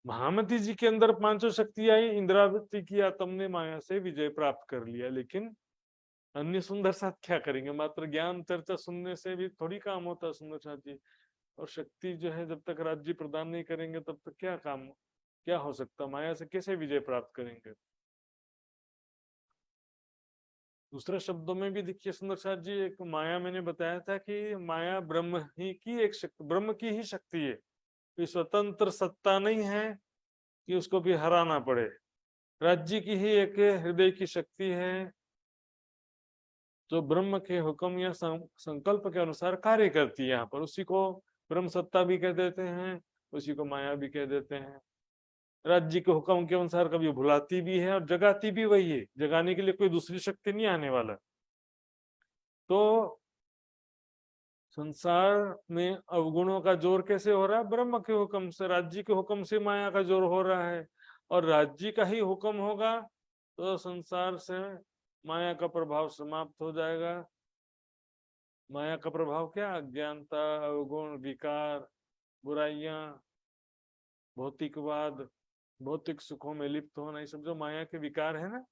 महामती जी के अंदर पांचों शक्ति आई, इंद्रावती किया, तुमने माया से विजय प्राप्त कर लिया। लेकिन अन्य सुंदर साथ क्या करेंगे? मात्र ज्ञान चर्चा सुनने से भी थोड़ी काम होता है सुंदर साथ जी। और शक्ति जो है जब तक राज्य प्रदान नहीं करेंगे तब तक क्या काम, क्या हो सकता? माया से कैसे विजय प्राप्त करेंगे? दूसरे शब्दों में भी देखिए सुंदर साथ जी, एक माया मैंने बताया था कि माया ब्रह्म ही की एक शक्ति, ब्रह्म की ही शक्ति है। कोई स्वतंत्र सत्ता नहीं है कि उसको भी हराना पड़े। राज्य की ही एक हृदय की शक्ति है जो ब्रह्म के हुक्म या संकल्प के अनुसार कार्य करती है। यहाँ पर उसी को ब्रह्म सत्ता भी कह देते हैं, उसी को माया भी कह देते हैं। राज्य के हुक्म के अनुसार कभी भुलाती भी है और जगाती भी वही है। जगाने के लिए कोई दूसरी शक्ति नहीं आने वाला। तो संसार में अवगुणों का जोर कैसे हो रहा है? ब्रह्म के हुक्म से, राज्य के हुक्म से माया का जोर हो रहा है। और राज्य का ही हुक्म होगा तो संसार से माया का प्रभाव समाप्त हो जाएगा। माया का प्रभाव क्या? अज्ञानता, अवगुण, विकार, बुराइयां, भौतिकवाद, भौतिक सुखों में लिप्त होना, ये सब जो माया के विकार है ना,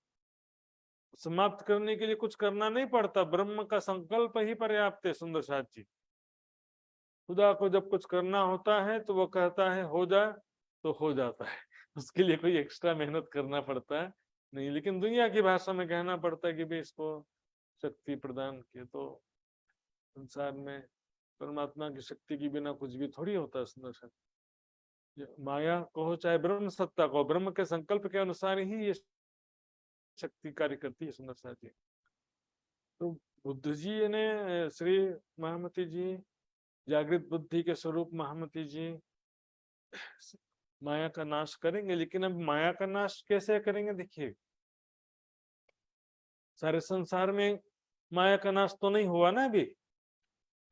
समाप्त करने के लिए कुछ करना नहीं पड़ता। ब्रह्म का संकल्प ही पर्याप्त है सुंदर साथ जी। खुदा को जब कुछ करना होता है तो वो कहता है हो जा, तो हो जाता है। उसके लिए कोई एक्स्ट्रा मेहनत करना पड़ता है नहीं। लेकिन दुनिया की भाषा में कहना पड़ता है कि भाई इसको शक्ति प्रदान किए। तो संसार में परमात्मा की शक्ति के बिना कुछ भी थोड़ी होता है सुंदर साथ। माया को चाहे ब्रह्म सत्ता को, ब्रह्म के संकल्प के अनुसार ही ये शक्ति कार्य करती है सुंदर साथ जी। तो बुद्ध जी ने, श्री महामती जी, जागृत बुद्धि के स्वरूप महामती जी माया का नाश करेंगे। लेकिन अब माया का नाश कैसे करेंगे? देखिए सारे संसार में माया का नाश तो नहीं हुआ ना अभी।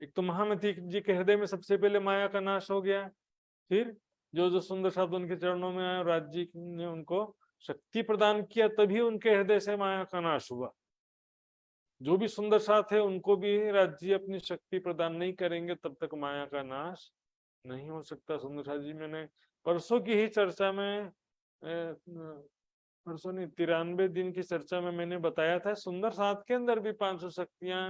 एक तो महामती जी के हृदय में सबसे पहले माया का नाश हो गया, फिर जो जो सुंदर शब्द उनके चरणों में आए, राज्य ने उनको शक्ति प्रदान किया, तभी उनके हृदय से माया का नाश हुआ। जो भी सुंदर साथ है उनको भी राज्य अपनी शक्ति प्रदान नहीं करेंगे तब तक माया का नाश नहीं हो सकता। सुंदर साथ जी मैंने परसों की ही चर्चा में परसों नहीं 93 दिन की चर्चा में मैंने बताया था सुंदर साथ के अंदर भी 500 शक्तियां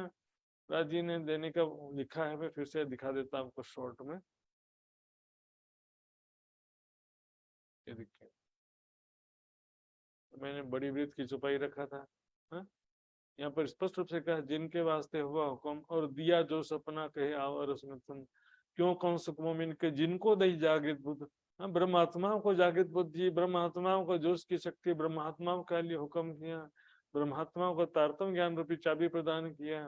राजी ने देने का लिखा है। मैं फिर से दिखा देता हूं आपको शॉर्ट में। ये देखिए मैंने बड़ी वृत्त की छुपाई रखा था। हाँ? यहाँ पर स्पष्ट रूप से कहा जिनके वास्ते हुआ हुक्म और दिया जो सपना कहे आवर उसमें तुम क्यों कौन सुकमोमिन के जिनको दही जागृत बुद्ध। हाँ, ब्रह्मात्माओं को जागृत बुद्धि, ब्रह्मात्माओं को जोश की शक्ति, ब्रह्मात्माओं के लिए हुक्म किया, ब्रह्मात्माओं को तारतम ज्ञान रूपी चाबी प्रदान किया।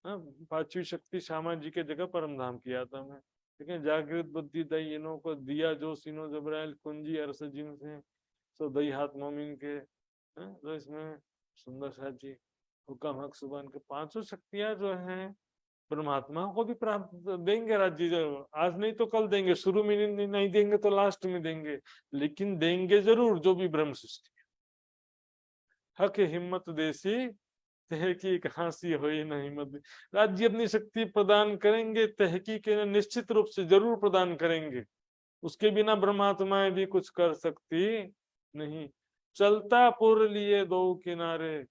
हाँ, पांचवी शक्ति श्यामा जी के जगह परम धाम किया था मैं। ठीक है, जागृत बुद्धि दही इन्हों को दिया जो सीनो जबराइल कुंजी अरस जिन से सो दही हाथ मोमिन के। हाँ, तो इसमें सुंदर साथ जी हुक्म हक सुबान के 500 शक्तियां जो हैं परमात्मा को भी प्राप्त देंगे राज्य। जरूर आज नहीं तो कल देंगे, शुरू में नहीं देंगे तो लास्ट में देंगे, लेकिन देंगे जरूर जो भी ब्रह्म सृष्टि। हक हिम्मत देसी तहकीक हासी हो ही नहीं हिम्मत। राज्य अपनी शक्ति प्रदान करेंगे, तहकीक निश्चित रूप से जरूर प्रदान करेंगे। उसके बिना ब्रह्मात्माएं भी कुछ कर सकती नहीं। चलता पुर लिए दो किनारे।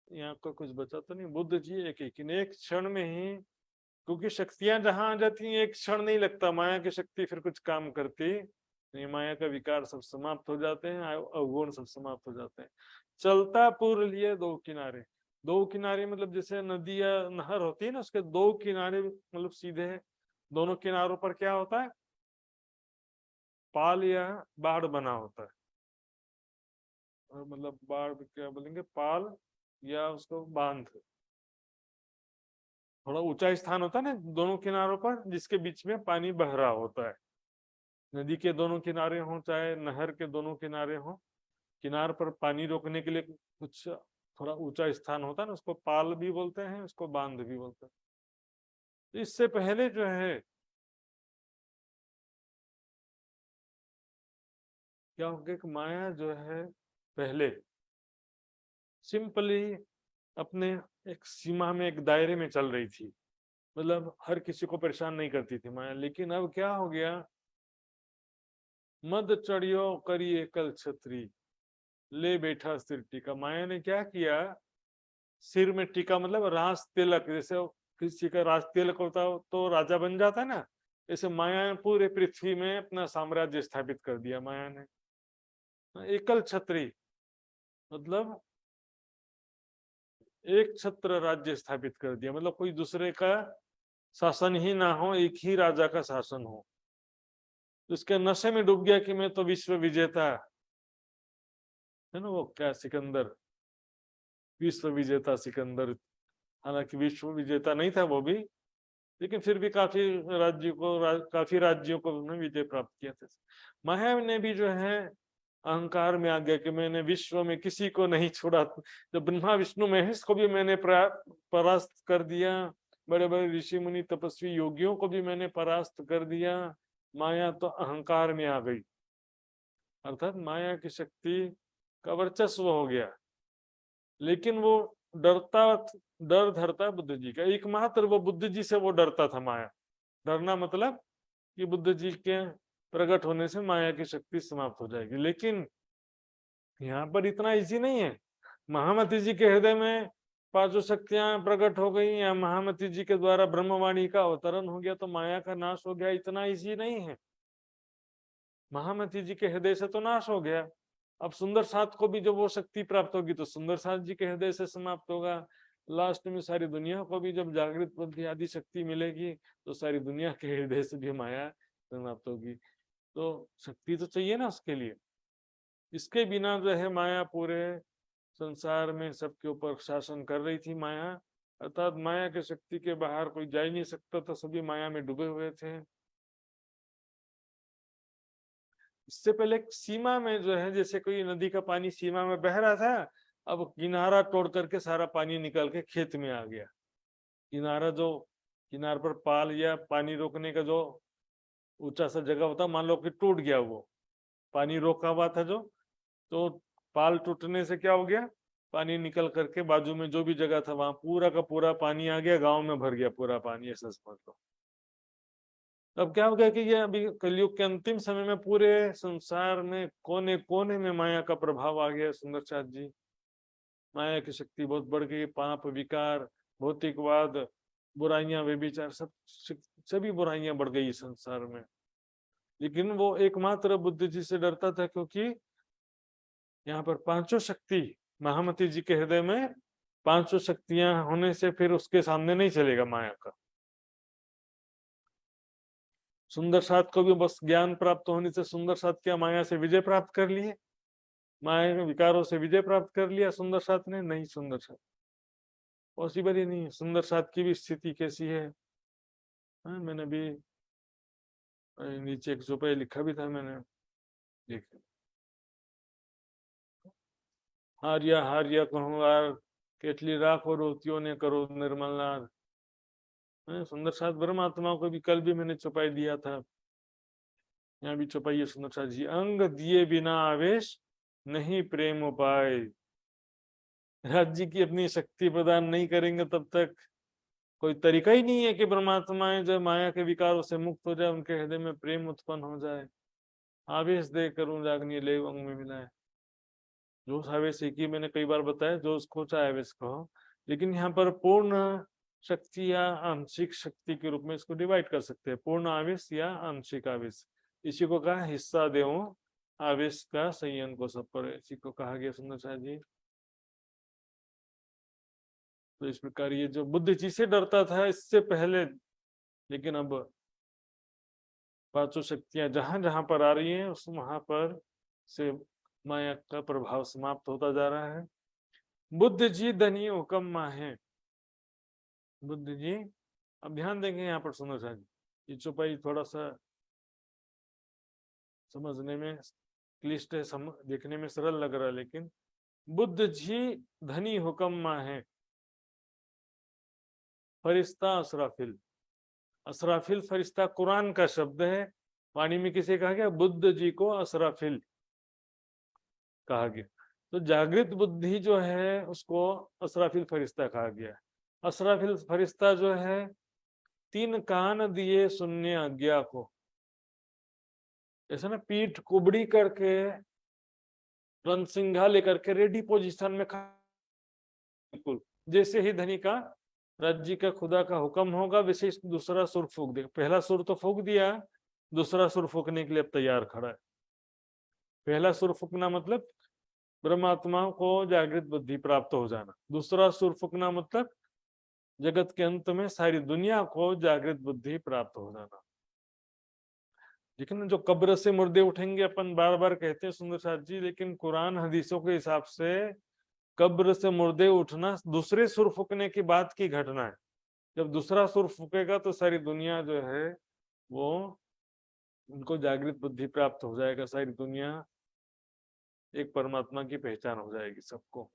यहाँ को कुछ बचा तो नहीं। बुद्ध जी एक क्षण में ही, क्योंकि शक्तियां जहां आ जाती हैं एक क्षण नहीं लगता, माया की शक्ति फिर कुछ काम करती नहीं। माया का विकार सब समाप्त हो जाते हैं, अवगुण सब समाप्त हो जाते हैं। चलता पुर लिए दो किनारे। दो किनारे मतलब जैसे नदी या नहर होती है ना, उसके दो किनारे मतलब सीधे है। दोनों किनारों पर क्या होता है, पाल या बाढ़ बना होता है। और मतलब बाढ़ क्या बोलेंगे, पाल या उसको बांध। थोड़ा ऊंचा स्थान होता है ना दोनों किनारों पर, जिसके बीच में पानी बह रहा होता है। नदी के दोनों किनारे हो चाहे नहर के दोनों किनारे हो, किनार पर पानी रोकने के लिए कुछ थोड़ा ऊंचा स्थान होता है ना, उसको पाल भी बोलते हैं, उसको बांध भी बोलते हैं। इससे पहले जो है क्या हो गया कि माया जो है पहले सिंपली अपने एक सीमा में, एक दायरे में चल रही थी, मतलब हर किसी को परेशान नहीं करती थी माया। लेकिन अब क्या हो गया, मद चढ़ियो करिए कल छतरी ले बैठा सिर टीका। माया ने क्या किया, सिर में टीका मतलब रास तिलक, जैसे किसी का रास तिलक होता हो तो राजा बन जाता है ना, ऐसे माया ने पूरे पृथ्वी में अपना साम्राज्य स्थापित कर दिया। माया ने एकल छत्री मतलब एक छत्र राज्य स्थापित कर दिया, मतलब कोई दूसरे का शासन ही ना हो, एक ही राजा का शासन हो। उसके नशे में डूब गया कि मैं तो विश्व विजेता है ना, वो क्या सिकंदर, विश्व विजेता सिकंदर। हालांकि विश्व विजेता नहीं था वो भी, लेकिन फिर भी काफी राज्यों को उन्होंने विजय प्राप्त किया था। माया ने भी जो है अहंकार में आ गया कि मैंने विश्व में किसी को नहीं छोड़ा। जब ब्रह्मा विष्णु महेश को भी मैंने परास्त कर दिया, बड़े बड़े ऋषि मुनि तपस्वी योगियों को भी मैंने परास्त कर दिया, माया तो अहंकार में आ गई। अर्थात माया की शक्ति का वर्चस्व हो गया। लेकिन वो डर धरता बुद्ध जी का, एकमात्र वो बुद्ध जी से वो डरता था। माया डरना मतलब कि बुद्ध जी के प्रकट होने से माया की शक्ति समाप्त हो जाएगी। लेकिन यहाँ पर इतना इजी नहीं है। महामती जी के हृदय में पांचों शक्तियां प्रकट हो गई, या महामती जी के द्वारा ब्रह्मवाणी का अवतरण हो गया तो माया का नाश हो गया, इतना इजी नहीं है। महामती जी के हृदय से तो नाश हो गया, अब सुंदर साथ को भी जब वो शक्ति प्राप्त होगी तो सुंदर साथ जी के हृदय से समाप्त होगा। लास्ट में सारी दुनिया को भी जब जागृत बुद्धि आदि शक्ति मिलेगी तो सारी दुनिया के हृदय से भी माया समाप्त होगी। तो शक्ति तो चाहिए ना उसके लिए। इसके बिना जो है माया पूरे संसार में सबके ऊपर शासन कर रही थी माया, अर्थात माया के शक्ति के बाहर कोई जा ही नहीं सकता था, सभी माया में डूबे हुए थे। इससे पहले सीमा में जो है, जैसे कोई नदी का पानी सीमा में बह रहा था, अब किनारा तोड़ करके सारा पानी निकल के खेत में आ गया। किनार पर पाल या पानी रोकने का जो ऊंचा सा जगह होता, मान लो कि टूट गया, वो पानी रोका हुआ था जो, तो पाल टूटने से क्या हो गया, पानी निकल करके बाजू में जो भी जगह था वहां पूरा का पूरा पानी आ गया, गांव में भर गया पूरा पानी, ऐसा समझ लो। अब क्या हो गया कि ये अभी कलयुग के अंतिम समय में पूरे संसार में कोने कोने में माया का प्रभाव आ गया। सुंदर साथ जी, माया की शक्ति बहुत बढ़ गई। पाप, विकार, भौतिकवाद, बुराइयां, व्यभिचार, सभी बुराइयां बढ़ गई संसार में। लेकिन वो एकमात्र बुद्ध जी से डरता था, क्योंकि यहाँ पर पांचों शक्ति महामती जी के हृदय में पांचों शक्तियां होने से फिर उसके सामने नहीं चलेगा माया का। सुंदर साथ को भी बस ज्ञान प्राप्त होने से सुंदर साथ क्या माया से विजय प्राप्त कर लिए, माया के विकारों से विजय प्राप्त कर लिया सुंदर साथ ने? नहीं, सुंदर साथ पॉसिबल ही नहीं है। सुंदर साथ की भी स्थिति कैसी है? मैंने भी नीचे 100 रुपये लिखा भी था मैंने, देखा। हारिया हारिया कहूँगार, केटली राखो रोतियों ने करो निर्मलनार। सुंदर साथ परमात्मा को भी कल भी मैंने चौपाई दिया था, यहाँ भी चौपाई है सुंदर साथ जी। अंग दिए बिना आवेश नहीं प्रेम उपाय। राज्य की अपनी शक्ति प्रदान नहीं करेंगे तब तक कोई तरीका ही नहीं है कि परमात्माएं जब माया के विकारों से मुक्त हो जाए, उनके हृदय में प्रेम उत्पन्न हो जाए। आवेश दे करूं जागनी ले अंग में मिलाए। जोश आवेश एक ही मैंने कई बार बताया, जोश खोचा आवेश कहो। लेकिन यहाँ पर पूर्ण शक्ति या आंशिक शक्ति के रूप में इसको डिवाइड कर सकते हैं, पूर्ण आवेश या आंशिक आवेश। इसी को कहा हिस्सा देवो आवेश का संयन को सब पर, इसी को कहा गया सुंदर साथ जी। तो इस प्रकार ये जो बुद्ध जी से डरता था इससे पहले, लेकिन अब पांचों शक्तियां जहां जहां पर आ रही हैं उस वहां पर से माया का प्रभाव समाप्त होता जा रहा है। बुद्ध जी धनी हुक्म है। बुद्ध जी, अब ध्यान देंगे यहाँ पर सुनो साहब, ये चौपाई थोड़ा सा समझने में क्लिष्ट है, देखने में सरल लग रहा है, लेकिन बुद्ध जी धनी हुक्म है। फरिश्ता असराफिल, असराफिल फरिश्ता कुरान का शब्द है। वाणी में किसे कहा गया? बुद्ध जी को असराफिल कहा गया। तो जागृत बुद्धि जो है उसको असराफिल फरिश्ता कहा गया। असराफिल फरिश्ता जो है 3 कान दिए सुनने आज्ञा को, ऐसा ना पीठ कुबड़ी करके रणसिंघा लेकर के रेडी पोजीशन में बिल्कुल जैसे ही धनी का राज्य का खुदा का हुक्म होगा वैसे दूसरा सुर फूक देगा। पहला सुर तो फूक दिया, दूसरा सुर फूकने के लिए अब तैयार खड़ा है। पहला सुर फूकना मतलब परमात्मा को जागृत बुद्धि प्राप्त हो जाना। दूसरा सुर फूकना मतलब जगत के अंत में सारी दुनिया को जागृत बुद्धि प्राप्त हो जाना। लेकिन जो कब्र से मुर्दे उठेंगे अपन बार बार कहते हैं सुंदर साथ जी, लेकिन कुरान हदीसों के हिसाब से कब्र से मुर्दे उठना दूसरे सुर फूकने की बात की घटना है। जब दूसरा सुर फूकेगा तो सारी दुनिया जो है वो उनको जागृत बुद्धि प्राप्त हो जाएगा। सारी दुनिया एक परमात्मा की पहचान हो जाएगी सबको।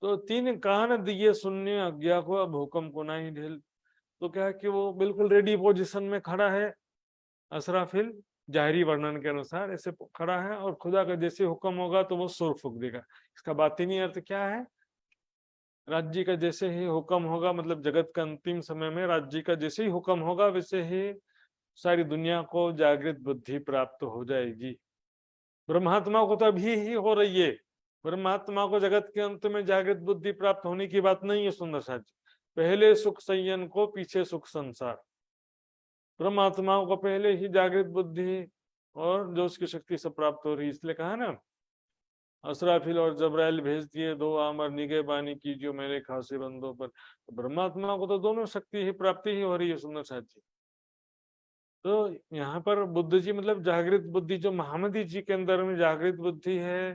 तो 3 कान दिए सुनने आज्ञा को, अब हुक्म को नहीं ढेल। तो क्या है कि वो बिल्कुल रेडी पोजीशन में खड़ा है असराफिल, जाहिरी वर्णन के अनुसार ऐसे खड़ा है, और खुदा का जैसे हुक्म होगा तो वो सुर फूक देगा। इसका बातिनी अर्थ क्या है? राज्य का जैसे ही हुक्म होगा, मतलब जगत का अंतिम समय में राज्य का जैसे ही हुक्म होगा वैसे ही सारी दुनिया को जागृत बुद्धि प्राप्त हो जाएगी। ब्रह्मात्मा को तो अभी ही हो रही है। परमात्मा को जगत के अंत में जागृत बुद्धि प्राप्त होने की बात नहीं है सुंदर साथ जी। पहले सुख संयन को, पीछे सुख संसार। परमात्मा को पहले ही जागृत बुद्धि और जो उसकी शक्ति से प्राप्त हो रही, इसलिए कहा ना असराफिल और जबराइल भेज दिए 2 आमर निगहबानी कीजिए मेरे खासे बंदों पर। तो परमात्मा को तो दोनों शक्ति ही प्राप्ति ही हो रही है सुंदर साथ जी। तो यहाँ पर बुद्ध जी मतलब जागृत बुद्धि, जो महामती जी के अंदर में जागृत बुद्धि है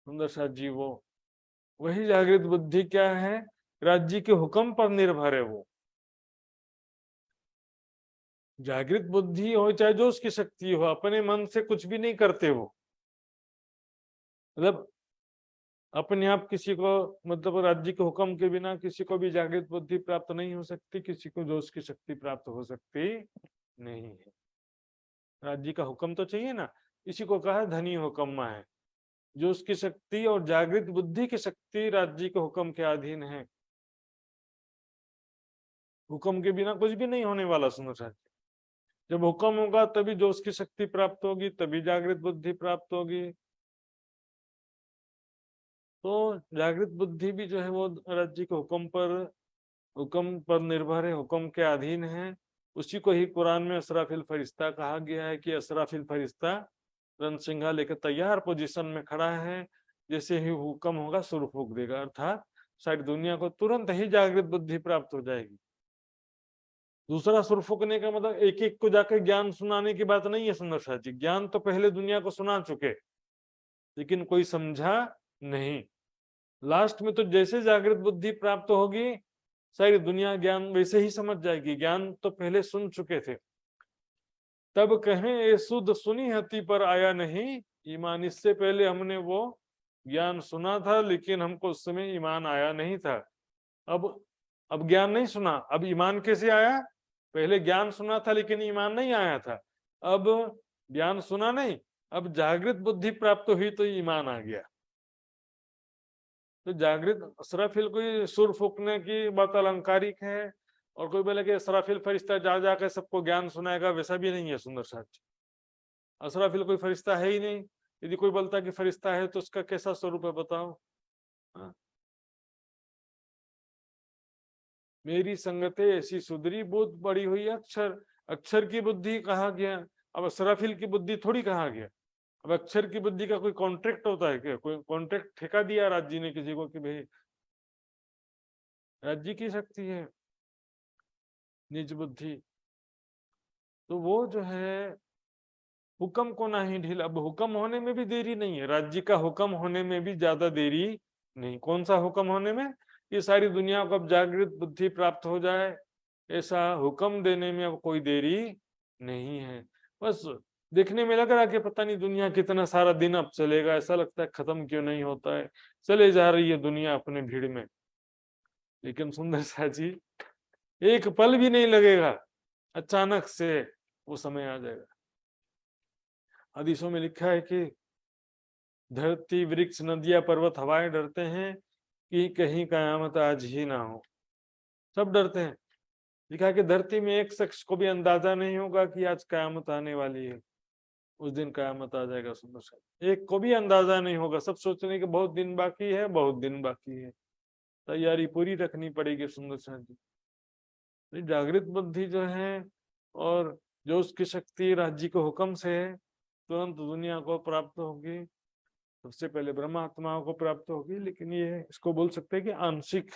सुंदर साथ जी, वो वही जागृत बुद्धि क्या है? राज्य के हुक्म पर निर्भर है। वो जागृत बुद्धि हो चाहे जो उसकी शक्ति हो, अपने मन से कुछ भी नहीं करते वो। मतलब अपने आप किसी को, मतलब राज्य के हुक्म के बिना किसी को भी जागृत बुद्धि प्राप्त नहीं हो सकती, किसी को जो उसकी शक्ति प्राप्त हो सकती नहीं है। राज्य का हुक्म तो चाहिए ना, इसी को कहा धनी हुक्म है। जो उसकी शक्ति और जागृत बुद्धि की शक्ति राज्य के हुक्म के अधीन है। हुक्म के बिना कुछ भी नहीं होने वाला सुंदर साथी। जब हुक्म होगा तभी जो उसकी शक्ति प्राप्त होगी, तभी जागृत बुद्धि प्राप्त होगी। तो जागृत बुद्धि भी जो है वो राज्य के हुक्म पर निर्भर है, हुक्म के अधीन है। उसी को ही कुरान में असराफिल फरिश्ता कहा गया है कि असराफिल फरिश्ता रणसिंघा लेकर तैयार पोजीशन में खड़ा है, जैसे ही हुक्म होगा सुर फूंक देगा, अर्थात सारी दुनिया को तुरंत ही जागृत बुद्धि प्राप्त हो जाएगी। दूसरा सुर फूकने का मतलब एक एक को जाकर ज्ञान सुनाने की बात नहीं है सुंदर साथ जी। ज्ञान तो पहले दुनिया को सुना चुके, लेकिन कोई समझा नहीं। लास्ट में तो जैसे जागृत बुद्धि प्राप्त होगी सारी दुनिया ज्ञान वैसे ही समझ जाएगी। ज्ञान तो पहले सुन चुके थे। तब कहें ये सुध सुनी हती पर आया नहीं ईमान। इससे पहले हमने वो ज्ञान सुना था, लेकिन हमको उस समय ईमान आया नहीं था। अब ज्ञान नहीं सुना, अब ईमान कैसे आया? पहले ज्ञान सुना था लेकिन ईमान नहीं आया था। अब ज्ञान सुना नहीं, अब जागृत बुद्धि प्राप्त हुई तो ईमान आ गया। तो जागृत असराफिल कोई सुर फूकने की बात अलंकारिक है, और कोई बोले कि असराफिल फरिश्ता जा जाकर सबको ज्ञान सुनाएगा, वैसा भी नहीं है सुंदर साथी। असराफिल कोई फरिश्ता है ही नहीं। यदि कोई बोलता कि फरिश्ता है तो उसका कैसा स्वरूप है बताओ? हाँ? मेरी संगते ऐसी सुधरी बुद्ध बड़ी हुई अक्षर। अक्षर की बुद्धि कहा गया, अब असराफिल की बुद्धि थोड़ी कहा गया। अब अक्षर की बुद्धि का कोई कॉन्ट्रैक्ट होता है क्या? कोई कॉन्ट्रैक्ट ठेका दिया राज्य ने किसी को कि भाई राज्य की शक्ति है निज बुद्धि? तो वो जो है हुक्म को ना ही ढील। अब हुक्म होने में भी देरी नहीं है, राज्य का हुक्म होने में भी ज्यादा देरी नहीं। कौन सा हुक्म होने में? ये सारी दुनिया को अब जागृत बुद्धि प्राप्त हो जाए, ऐसा हुक्म देने में अब कोई देरी नहीं है। बस देखने में लग रहा है कि पता नहीं दुनिया कितना सारा दिन अब चलेगा, ऐसा लगता है खत्म क्यों नहीं होता है, चले जा रही है दुनिया अपने भीड़ में। लेकिन सुंदर सा जी एक पल भी नहीं लगेगा, अचानक से वो समय आ जाएगा। हदीसों में लिखा है कि धरती वृक्ष नदियां पर्वत हवाएं डरते हैं कि कहीं कयामत आज ही ना हो। सब डरते हैं। लिखा है कि धरती में एक शख्स को भी अंदाजा नहीं होगा कि आज कयामत आने वाली है। उस दिन कयामत आ जाएगा सुंदर सा, एक को भी अंदाजा नहीं होगा। सब सोचने के बहुत दिन बाकी है, बहुत दिन बाकी है, तैयारी पूरी रखनी पड़ेगी सुंदर सा जी। जागृत बुद्धि जो है और जो उसकी शक्ति राज्य के हुक्म से है, तुरंत दुनिया को प्राप्त होगी। सबसे पहले ब्रह्मात्माओं को प्राप्त होगी, लेकिन ये इसको बोल सकते हैं कि आंशिक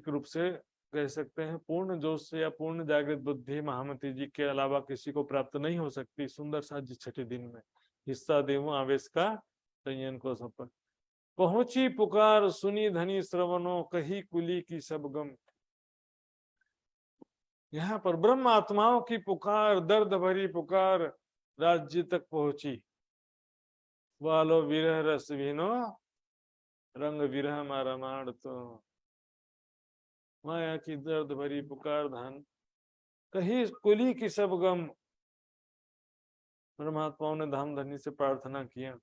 रूप से कह सकते हैं। पूर्ण जोश से या पूर्ण जागृत बुद्धि महामती जी के अलावा किसी को प्राप्त नहीं हो सकती। सुंदर सा जी छठे दिन में हिस्सा देवो आवेश का संयन को सफल। पहुंची पुकार सुनी धनी श्रवणों कही कुली की सब गम। यहाँ पर ब्रह्म आत्माओं की पुकार, दर्द भरी पुकार राज्य तक पहुंची। वालो विरह रस विनो रंग विरह मारा मार। तो माया की दर्द भरी पुकार धान कही कुली की सब गम। परमात्माओं ने धाम धनी से प्रार्थना किया,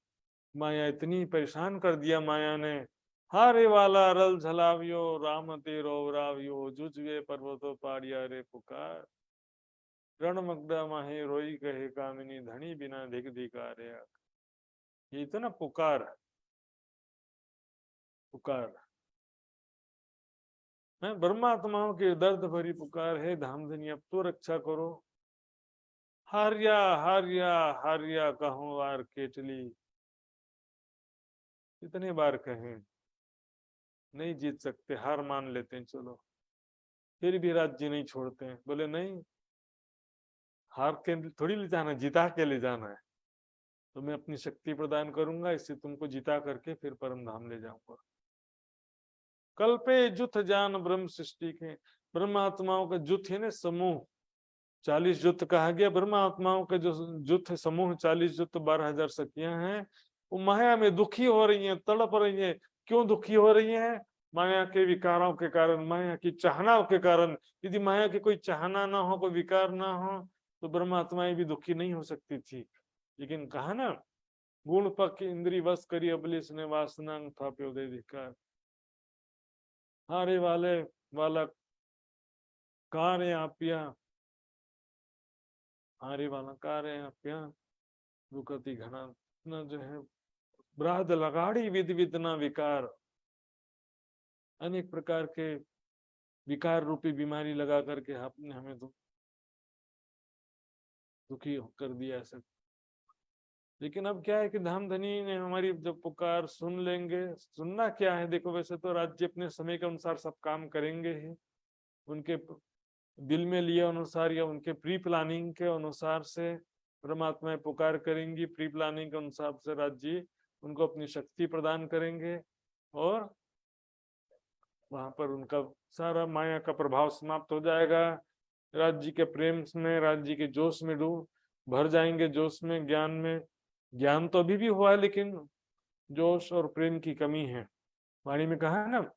माया इतनी परेशान कर दिया माया ने। हारे वाला रल झलावियो राम तेरो रावियो जुजवे पर्वतो पाड़िया रे पुकार। रण मगदा माहे रोई कहे कामिनी धनी बिना धिक धिकारे। ये इतना पुकार है, ब्रह्मात्माओं के दर्द भरी पुकार है, धामधनी अब तो रक्षा करो। हारिया हारिया हारिया कहूं वार केटली। कितने बार कहें, नहीं जीत सकते, हार मान लेते हैं, चलो फिर भी राज्य नहीं छोड़ते हैं। बोले नहीं, हार के थोड़ी ले जाना, जिता के ले जाना है। तो मैं अपनी शक्ति प्रदान करूंगा, इससे तुमको जिता करके फिर परम धाम ले जाऊंगा। कल पे जुथ जान ब्रह्म सृष्टि के। ब्रह्मात्माओं का जुथ है ना समूह, 40 जुथ कहा गया। ब्रह्मात्माओं का जो जुथ समूह 40 जुथ 12,000 सखियां हैं, वो माया में दुखी हो रही हैं, तड़प रही हैं। क्यों दुखी हो रही हैं? माया के विकारों के कारण, माया की चाहनाओं के कारण। यदि माया की कोई चाहना ना हो, कोई विकार ना हो, तो ब्रह्मात्माएं भी दुखी नहीं हो सकती थी। लेकिन कहा ना, गुण पक्ष इंद्री वश करी अबलिस ने वासना था प्योदय धिकार। हारे वाले वाला कार्याप्या आरे वाला कार्याप्या दुखती घना न जो है ब्राद लगाड़ी विध विधना विकार, अनेक प्रकार के विकार रूपी बीमारी लगा करके आपने हमें दुखी कर दिया सब। लेकिन अब क्या है कि धामधनी ने हमारी जब पुकार सुन लेंगे, सुनना क्या है, देखो वैसे तो राज्य अपने समय के अनुसार सब काम करेंगे ही, उनके दिल में लिए अनुसार या उनके प्री प्लानिंग के अनुसार से परमात्मा पुकार करेंगी, प्री प्लानिंग के अनुसार से राज्य उनको अपनी शक्ति प्रदान करेंगे और वहां पर उनका सारा माया का प्रभाव समाप्त हो जाएगा। राज्य के प्रेम में, राज्य के जोश में डूब भर जाएंगे, जोश में, ज्ञान में। ज्ञान तो अभी भी हुआ है लेकिन जोश और प्रेम की कमी है। वाणी में कहा है ना,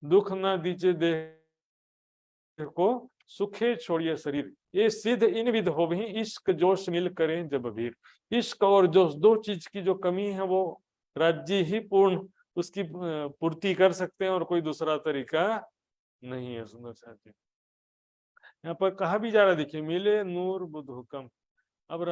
दुख ना दीजिए देह को, सुखे छोड़िए शरीर, ये सिद्ध इन विध हो भी, इश्क जोश मिल करें जब भीर। इश्क और जोश, दो चीज की जो कमी है वो राज्य ही पूर्ण उसकी पूर्ति कर सकते हैं और कोई दूसरा तरीका नहीं है। सुंदर साथी, यहाँ पर कहा भी जा रहा है, देखिए, मिले नूर बुद्ध हुक्म। अब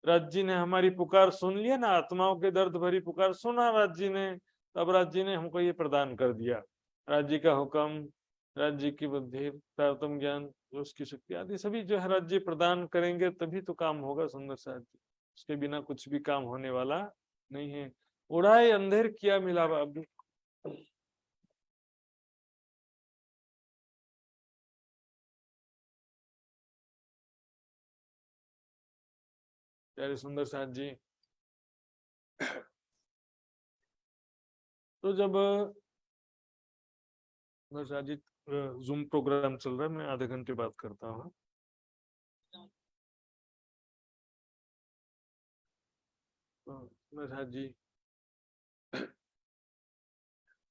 राज्य ने हमारी पुकार सुन लिया ना, आत्माओं के दर्द भरी पुकार सुना राज्य ने, तब राज्य ने हमको ये प्रदान कर दिया, राज्य का हुक्म, राज्य की बुद्धि, तारतम ज्ञान, उसकी शक्ति आदि सभी जो है राज्य प्रदान करेंगे तभी तो काम होगा। सुंदर साथी, उसके बिना कुछ भी काम होने वाला नहीं है। उड़ाए अंधेर किया मिलावा। अब प्यारे सुंदर साथ जी, तो जब साथ जी जूम प्रोग्राम चल रहा है, मैं आधे घंटे बात करता हूँ। साथ जी,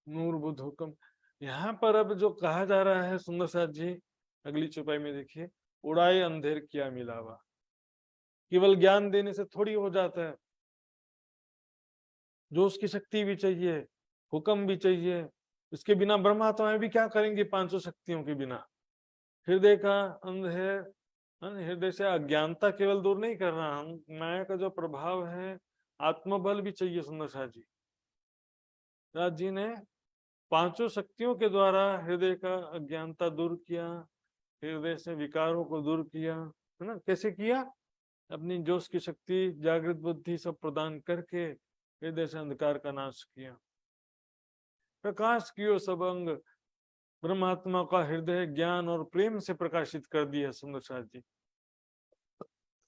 नूर बुद्ध हुक्म, यहाँ पर अब जो कहा जा रहा है सुंदर साथ जी, अगली चौपाई में देखिए, उड़ाए अंधेर किया मिलावा। केवल ज्ञान देने से थोड़ी हो जाता है, जो उसकी शक्ति भी चाहिए, हुक्म भी चाहिए। इसके बिना ब्रह्मात्माएं भी क्या करेंगी पांचों शक्तियों के बिना। हृदय का अंधेर, हृदय से अज्ञानता केवल दूर नहीं कर रहा हम, माया का जो प्रभाव है, आत्मबल भी चाहिए। सुंदर साथ जी, राज जी ने पांचों शक्तियों के द्वारा हृदय का अज्ञानता दूर किया, हृदय से विकारों को दूर किया, है ना। कैसे किया? अपनी जोश की शक्ति, जागृत बुद्धि सब प्रदान करके हृदय से अंधकार का नाश किया। प्रकाश कियो सब अंग, ब्रह्मात्मा का हृदय ज्ञान और प्रेम से प्रकाशित कर दिया। सुंदर साथ जी,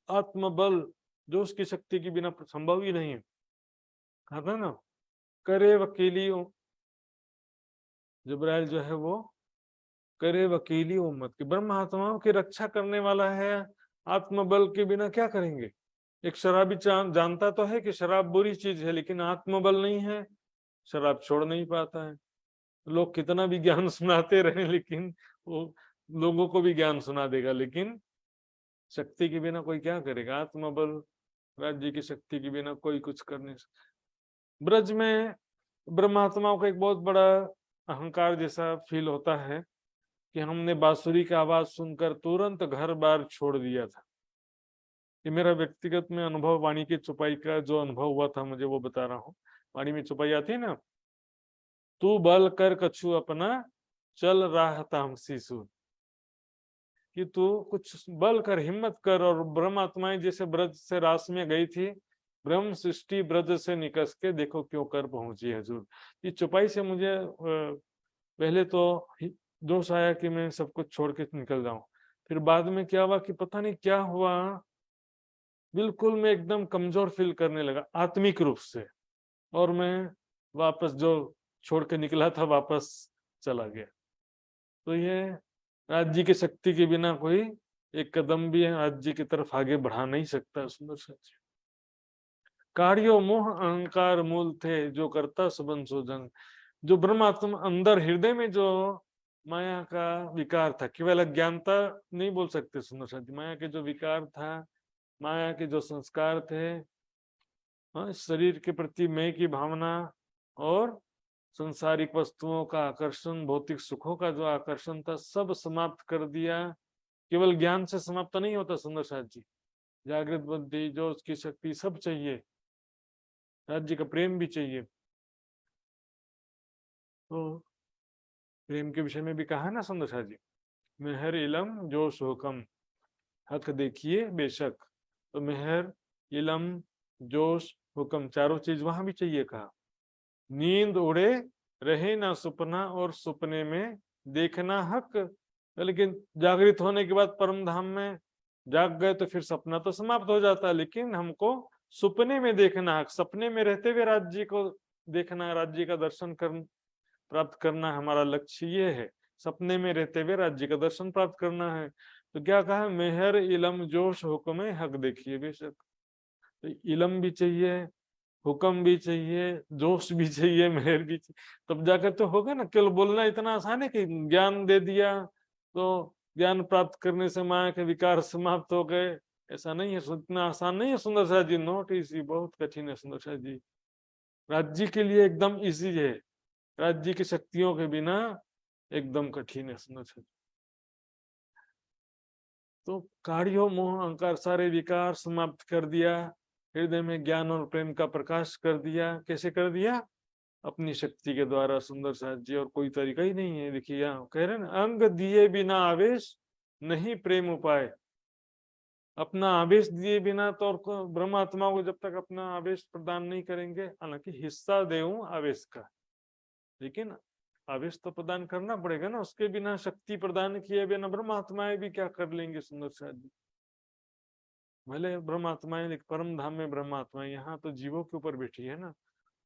आत्मबल जोश की शक्ति के बिना संभव ही नहीं है। कहा था ना, करे वकीली जिब्राइल जो है वो करे वकीली उम्मत की, ब्रह्मात्माओं की रक्षा करने वाला है। आत्मबल के बिना क्या करेंगे? एक शराबी जानता तो है कि शराब बुरी चीज है, लेकिन आत्मबल नहीं है, शराब छोड़ नहीं पाता है। लोग कितना भी ज्ञान सुनाते रहे, लेकिन वो लोगों को भी ज्ञान सुना देगा, लेकिन शक्ति के बिना कोई क्या करेगा? आत्मबल, राज्य की शक्ति के बिना कोई कुछ कर नहीं सकता। ब्रज में ब्रह्मात्माओं का एक बहुत बड़ा अहंकार जैसा फील होता है कि हमने बांसुरी की आवाज सुनकर तुरंत घर बार छोड़ दिया था। ये मेरा व्यक्तिगत में अनुभव, वाणी की चुपाई का जो अनुभव हुआ था मुझे, वो बता रहा हूँ। वाणी में चुपाई आती है ना, तू बल कर कछु अपना, चल राह तामसी सूर, कि तू कुछ बल कर, हिम्मत कर। और ब्रह्म आत्माएं जैसे ब्रज से रास में गई थी, ब्रह्म सृष्टि ब्रज से निकस के देखो क्यों कर पहुंची हजूर। ये चुपाई से मुझे पहले तो जोश आया कि मैं सब कुछ छोड़ के निकल जाऊं। फिर बाद में क्या हुआ कि पता नहीं क्या हुआ, बिल्कुल मैं एकदम कमजोर फील करने लगा आत्मिक रूप से, और मैं वापस जो छोड़ के निकला था वापस चला गया। तो ये राज्य की शक्ति के बिना कोई एक कदम भी राज्य की तरफ आगे बढ़ा नहीं सकता। सुंदर सच, कार्यो मोह अहंकार मूल थे, जो करता सुबन सोजन। जो ब्रह्मात्मा अंदर हृदय में जो माया का विकार था, केवल अज्ञानता नहीं बोल सकते सुंदर साथी, माया के जो विकार था, माया के जो संस्कार थे, शरीर के प्रति मैं की भावना और संसारिक वस्तुओं का आकर्षण, भौतिक सुखों का जो आकर्षण था, सब समाप्त कर दिया। केवल ज्ञान से समाप्त नहीं होता सुंदर साथ जी, जागृत बुद्धि, जो उसकी शक्ति, सब चाहिए। राज्य का प्रेम भी चाहिए। तो प्रेम के विषय में भी कहा ना सुंदर साथ जी, मेहर इलम जोश हुकम, हक देखिए बेशक। तो मेहर, इलम, जोश, हुक्म, चारों चीज वहां भी चाहिए कहा। नींद उड़े रहे ना सपना, और सपने में देखना हक। लेकिन जागृत होने के बाद परम धाम में जाग गए तो फिर सपना तो समाप्त हो जाता है, लेकिन हमको सपने में देखना हक। सपने में रहते हुए राज्य को देखना, राज्य का दर्शन कर प्राप्त करना हमारा लक्ष्य ये है। सपने में रहते हुए राज्य का दर्शन प्राप्त करना है। तो क्या कहा, मेहर इलम जोश हुक्म हक देखिए बेशक। तो इलम भी चाहिए, हुक्म भी चाहिए, जोश भी चाहिए, मेहर भी चाहिए, तब जाकर तो होगा ना। केवल बोलना इतना आसान है कि ज्ञान दे दिया तो ज्ञान प्राप्त करने से माया के विकार समाप्त हो गए, ऐसा नहीं है। इतना आसान नहीं है सुंदर साथ जी, नॉट इजी, बहुत कठिन है सुंदर साथ जी। राज्य के लिए एकदम इजी है, राज्य की शक्तियों के बिना एकदम कठिन है सुंदर साथ। तो कार्यों, मोह, अहंकार, सारे विकार समाप्त कर दिया, हृदय में ज्ञान और प्रेम का प्रकाश कर दिया। कैसे कर दिया? अपनी शक्ति के द्वारा सुंदर साथ जी, और कोई तरीका ही नहीं है। देखिए यहाँ कह रहे हैं ना, अंग दिए बिना आवेश नहीं प्रेम उपाय। अपना आवेश दिए बिना तो, और ब्रह्मात्मा को जब तक अपना आवेश प्रदान नहीं करेंगे, हालांकि हिस्सा देऊं आवेश का, लेकिन आवेश तो प्रदान करना पड़ेगा ना। उसके बिना, शक्ति प्रदान किए बिना ब्रह्मात्माएं भी क्या कर लेंगे सुंदर साथ जी। भले ब्रह्मात्माएं, लेकिन परम धाम में ब्रह्मात्माएं, यहाँ तो जीवों के ऊपर बैठी है ना।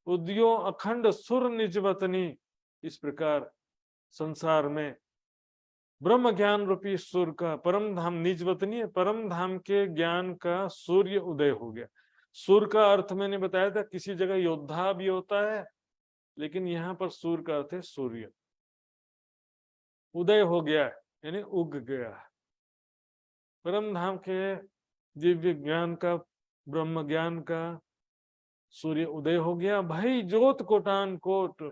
उद्यो अखंड सुर निज वतनी, इस प्रकार संसार में ब्रह्म ज्ञान रूपी सुर का परम धाम निज वतनी है। परम धाम के ज्ञान का सूर्य उदय हो गया। सुर का अर्थ मैंने बताया था, किसी जगह योद्धा भी होता है, लेकिन यहाँ पर सूर का अर्थ है सूर्य। उदय हो गया यानी उग गया। परम धाम के दिव्य ज्ञान का, ब्रह्म ज्ञान का सूर्य उदय हो गया। भाई ज्योत कोटान कोट,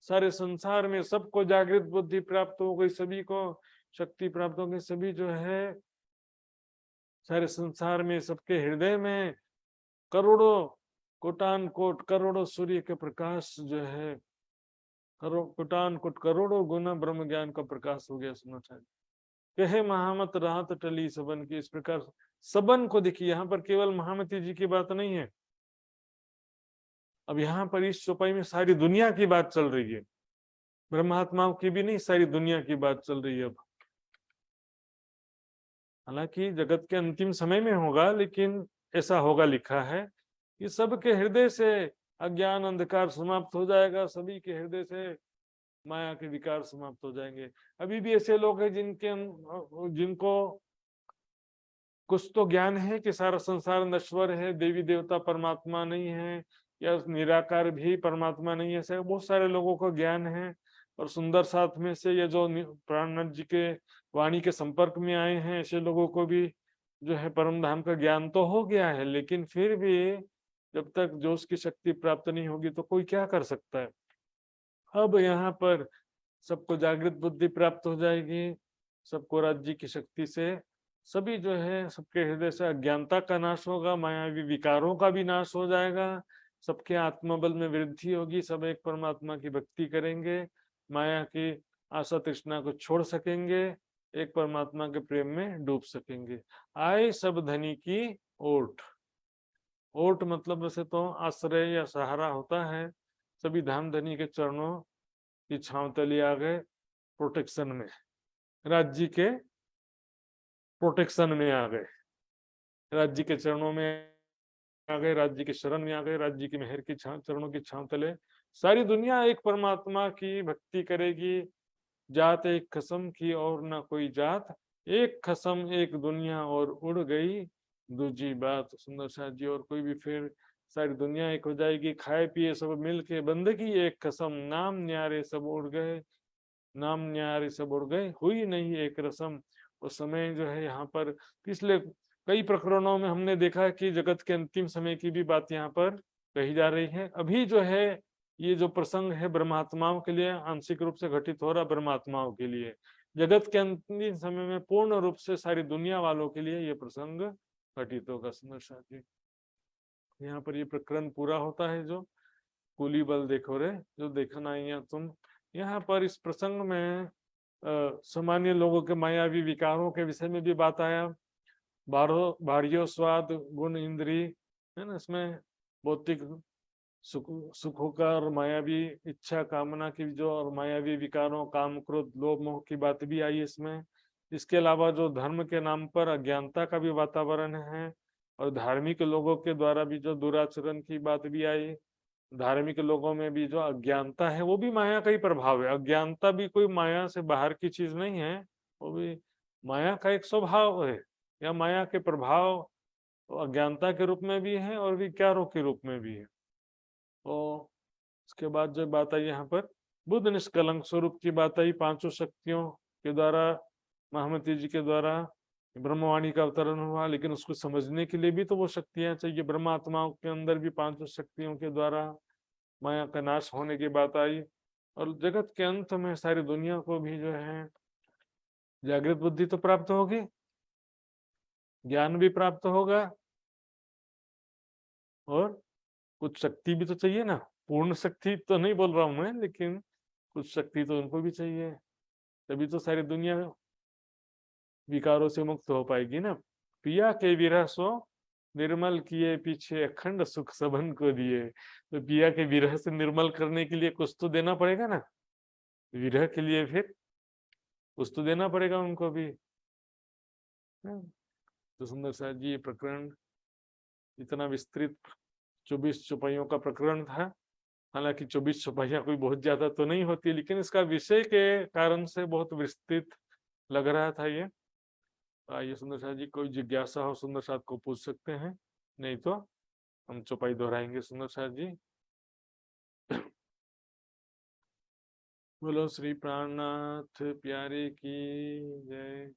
सारे संसार में सबको जागृत बुद्धि प्राप्त हो गई, सभी को शक्ति प्राप्त हो गई। सभी जो है सारे संसार में, सबके हृदय में करोड़ों कोटान कोट, करोड़ों सूर्य के प्रकाश जो है, कोटान कोट करोड़ों गुना ब्रह्म ज्ञान का प्रकाश हो गया। सुना चाहिए, कहे महामत रात टली सबन की, इस प्रकार सबन को देखिए, यहाँ पर केवल महामती जी की बात नहीं है। अब यहाँ पर इस चौपाई में सारी दुनिया की बात चल रही है, ब्रह्मात्माओं की भी नहीं, सारी दुनिया की बात चल रही है। अब हालांकि जगत के अंतिम समय में होगा, लेकिन ऐसा होगा लिखा है कि सबके हृदय से अज्ञान अंधकार समाप्त हो जाएगा, सभी के हृदय से माया के विकार समाप्त हो जाएंगे। अभी भी ऐसे लोग हैं जिनको कुछ तो ज्ञान है कि सारा संसार नश्वर है, देवी देवता परमात्मा नहीं है, या निराकार भी परमात्मा नहीं है। ऐसे बहुत सारे लोगों को ज्ञान है। और सुंदर साथ में से ये जो प्राणनाथ जी के वाणी के संपर्क में आए हैं, ऐसे लोगों को भी जो है परम धाम का ज्ञान तो हो गया है, लेकिन फिर भी जब तक जोश की शक्ति प्राप्त नहीं होगी तो कोई क्या कर सकता है। अब यहाँ पर सबको जागृत बुद्धि प्राप्त हो जाएगी, सबको राज्य की शक्ति से सभी जो है, सबके हृदय से अज्ञानता का नाश होगा, मायावी विकारों का भी नाश हो जाएगा, सबके आत्मबल में वृद्धि होगी, सब एक परमात्मा की भक्ति करेंगे, माया की आशा तृष्णा को छोड़ सकेंगे, एक परमात्मा के प्रेम में डूब सकेंगे। आए सब धनी की ओट। ओट मतलब वैसे तो आश्रय या सहारा होता है। सभी धाम धनी के चरणों की छांव तले आ गए, प्रोटेक्शन में, राज्य के प्रोटेक्शन में आ गए, राज्य के चरणों में आ गए, राज्य के शरण में आ गए, राज्य की मेहर की चरणों की छांव तले सारी दुनिया एक परमात्मा की भक्ति करेगी। जात एक कसम की और ना कोई जात, एक कसम एक दुनिया और उड़ गई दूजी बात। सुंदर साथ जी, और कोई भी फिर सारी दुनिया एक हो जाएगी, खाए पिए सब मिल के बंदगी एक कसम, नाम न्यारे सब उड़ गए, नाम न्यारे सब उड़ गए, हुई नहीं एक रसम। उस समय जो है यहाँ पर पिछले कई प्रकरणों में हमने देखा कि जगत के अंतिम समय की भी बात यहाँ पर कही जा रही है। अभी जो है ये जो प्रसंग है ब्रह्मात्माओं के लिए आंशिक रूप से घटित हो रहा, ब्रह्मात्माओं के लिए। जगत के अंतिम समय में पूर्ण रूप से सारी दुनिया वालों के लिए ये प्रसंग घटित होगा। सुंदर साथ जी, यहाँ पर ये प्रकरण पूरा होता है। जो कुली बल देखो रे, जो देखना ही तुम। यहाँ पर इस प्रसंग में सामान्य लोगों के मायावी विकारों के विषय में भी बात आया। बाह्य स्वाद गुण इंद्री है ना, इसमें भौतिक सुखों का और मायावी इच्छा कामना की जो और मायावी विकारों काम क्रोध लोभ मोह की बात भी आई इसमें। इसके अलावा जो धर्म के नाम पर अज्ञानता का भी वातावरण है और धार्मिक लोगों के द्वारा भी जो दुराचरण की बात भी आई। धार्मिक लोगों में भी जो अज्ञानता है वो भी माया का ही प्रभाव है। अज्ञानता भी कोई माया से बाहर की चीज नहीं है, वो भी माया का एक स्वभाव है या माया के प्रभाव अज्ञानता के रूप में भी है और विकारों के रूप में भी है। तो उसके बाद जो बात आई यहाँ पर बुद्ध निष्कलंक स्वरूप की बात आई, पांचों शक्तियों के द्वारा महामती जी के द्वारा ब्रह्मवाणी का अवतरण हुआ। लेकिन उसको समझने के लिए भी तो वो शक्तियां चाहिए। ब्रह्मात्माओं के अंदर भी पांचों शक्तियों के द्वारा माया का नाश होने की बात आई। और जगत के अंत में सारी दुनिया को भी जो है जागृत बुद्धि तो प्राप्त होगी, ज्ञान भी प्राप्त होगा और कुछ शक्ति भी तो चाहिए ना। पूर्ण शक्ति तो नहीं बोल रहा हूं मैं, लेकिन कुछ शक्ति तो उनको भी चाहिए, तभी तो सारी दुनिया विकारों से मुक्त हो पाएगी ना। पिया के विरह सो निर्मल किए पीछे अखंड सुख सबन को दिए। तो पिया के विरह से निर्मल करने के लिए कुछ तो देना पड़ेगा ना, विरह के लिए फिर कुछ तो देना पड़ेगा उनको भी। तो सुंदर साथ जी, ये प्रकरण इतना विस्तृत 24 चौपाइयों का प्रकरण था। हालांकि 24 चौपाइयां कोई बहुत ज्यादा तो नहीं होती, लेकिन इसका विषय के कारण से बहुत विस्तृत लग रहा था ये। आइए सुंदर साथ जी, कोई जिज्ञासा हो सुंदर साथ को पूछ सकते हैं, नहीं तो हम चौपाई दोहराएंगे। सुंदर साथ जी, बोलो श्री प्राणनाथ प्यारे की जय।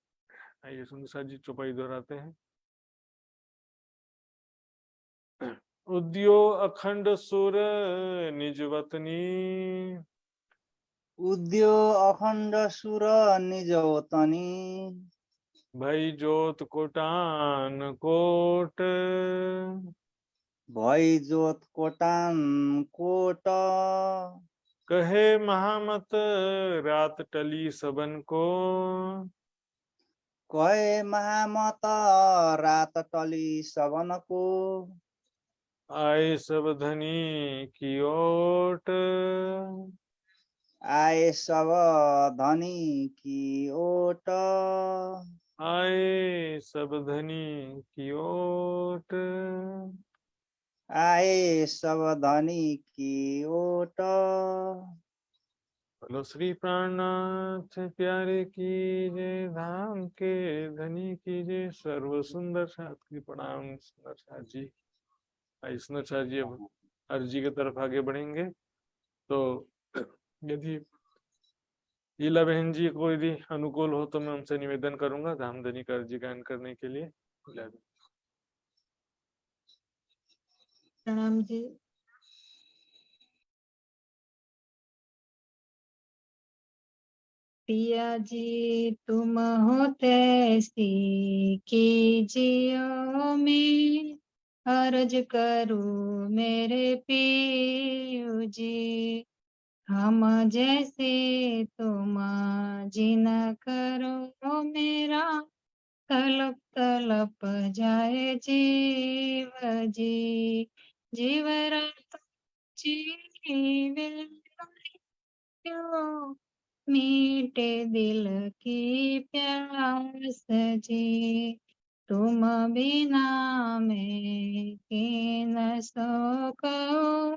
आइए सुंदर साथ जी, चौपाई दोहराते हैं। उद्यो अखंड सुर निज वतनी, उद्यो अखण्ड सुर निज वतनी, भई जोत कोटान कोट, भई जोत कोटान कोट, कहे महामत रात टली सबन को, कहे महामत रात टली सबनको, आए सब धनी की ओट, आए सब धनी की ओट, आए सब धनी की ओट। आए सब धनी की ओट। बोलो श्री प्राणनाथ प्यारे की जय, धाम के धनी की जय, सर्व सुंदर साथ की प्रणाम। सुंदर साथ जी, सुंदर साथ जी अब अर्जी की तरफ आगे बढ़ेंगे। तो यदि लीला बहन जी को यदि अनुकूल हो तो मैं उनसे निवेदन करूंगा धाम धनी का अर्जी गायन करने के लिए। प्रणाम जी। पिया जी तुम हो तैसी कीजियो, मैं अर्ज करूं मेरे पियू जी। हम जैसे तुम जिन करो, मेरा तलप तलप जाए जीव जी। जीव रात जीवे क्यों, मीठे दिल की प्यास जी। तुम बिना मैं के न सको,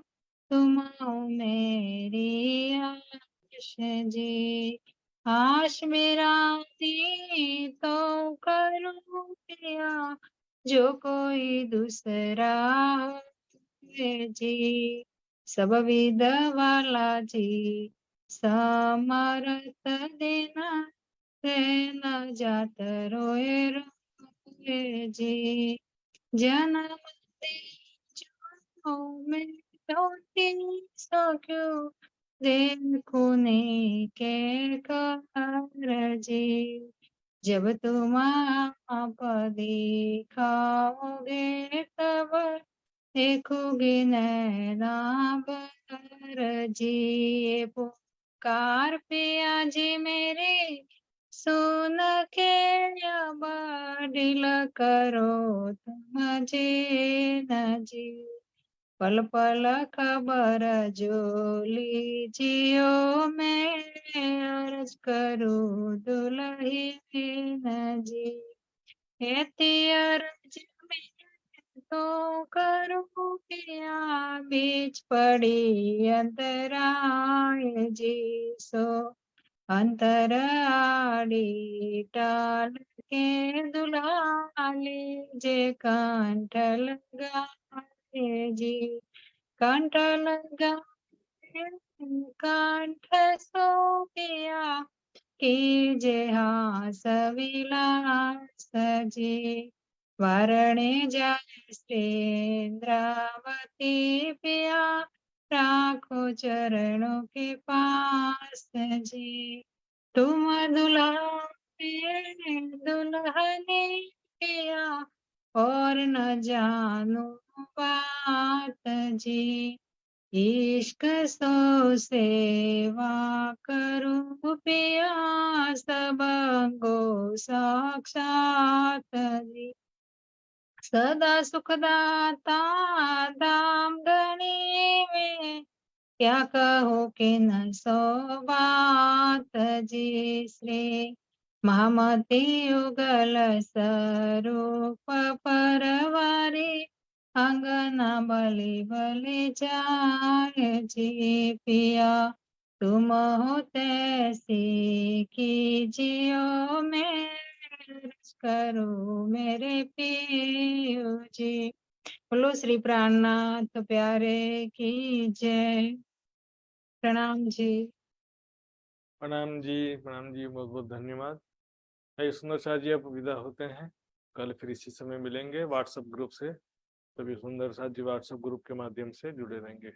तुम हो मेरी आश जी। आश मेरा दी तो करूं पिया, जो कोई दूसरा है जी। सब विद वाला जी, समर्थ देना देना जात रोए रोए जी। जन्म दे जो में होती सो क्यों देखूने के कारजी। जब तुम आप दिखाओगे तब देखोगे नैना भर जी। ये पुकार पिया जी मेरे सुन के अब ढील करो तुम जी न जी। पल पल खबर जो लीजियो मैं अर्ज करूँ दुल्हीन जी। हेती अर्ज में तो करूँ पिया बीच पड़ी अंतराय जी। सो अंतर आड़ी टाल के दुल्हा लीजे कंठ लगाए जी। कंठ लगा कंठ सो पिया कीजे हास विलास जी। वारणे जाय सेंद्रावती पिया राखो चरणों के पास जी। तुम दुल्हा मेरे दुल्हनी पिया और न जानो बात जी। इश्क सो सेवा करूं पिया सबंगो साक्षात जी। सदा सुखदाता धाम धनी में क्या कहो कि न सो बात जी। श्री महामती युगल स्वरूप परवारी अंगना बलि बलि जाय जी। पिया तुम हो तैसी कीजियो मेरे करो मेरे पियो जी। बोलो श्री प्राणनाथ प्यारे की जय। प्रणाम जी। प्रणाम जी, बहुत बहुत धन्यवाद। भाई सुंदर शाह जी अब विदा होते हैं, कल फिर इसी समय मिलेंगे व्हाट्सएप ग्रुप से। तभी सुंदर शाह जी व्हाट्सएप ग्रुप के माध्यम से जुड़े रहेंगे।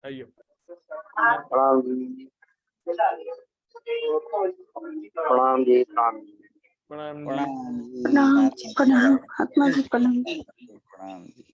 आइए। प्रणाम जी। प्रणाम जी। प्रणाम जी। प्रणाम जी प्रणाम प्रणाम आत्मा जी प्रणाम। प्रणाम जी।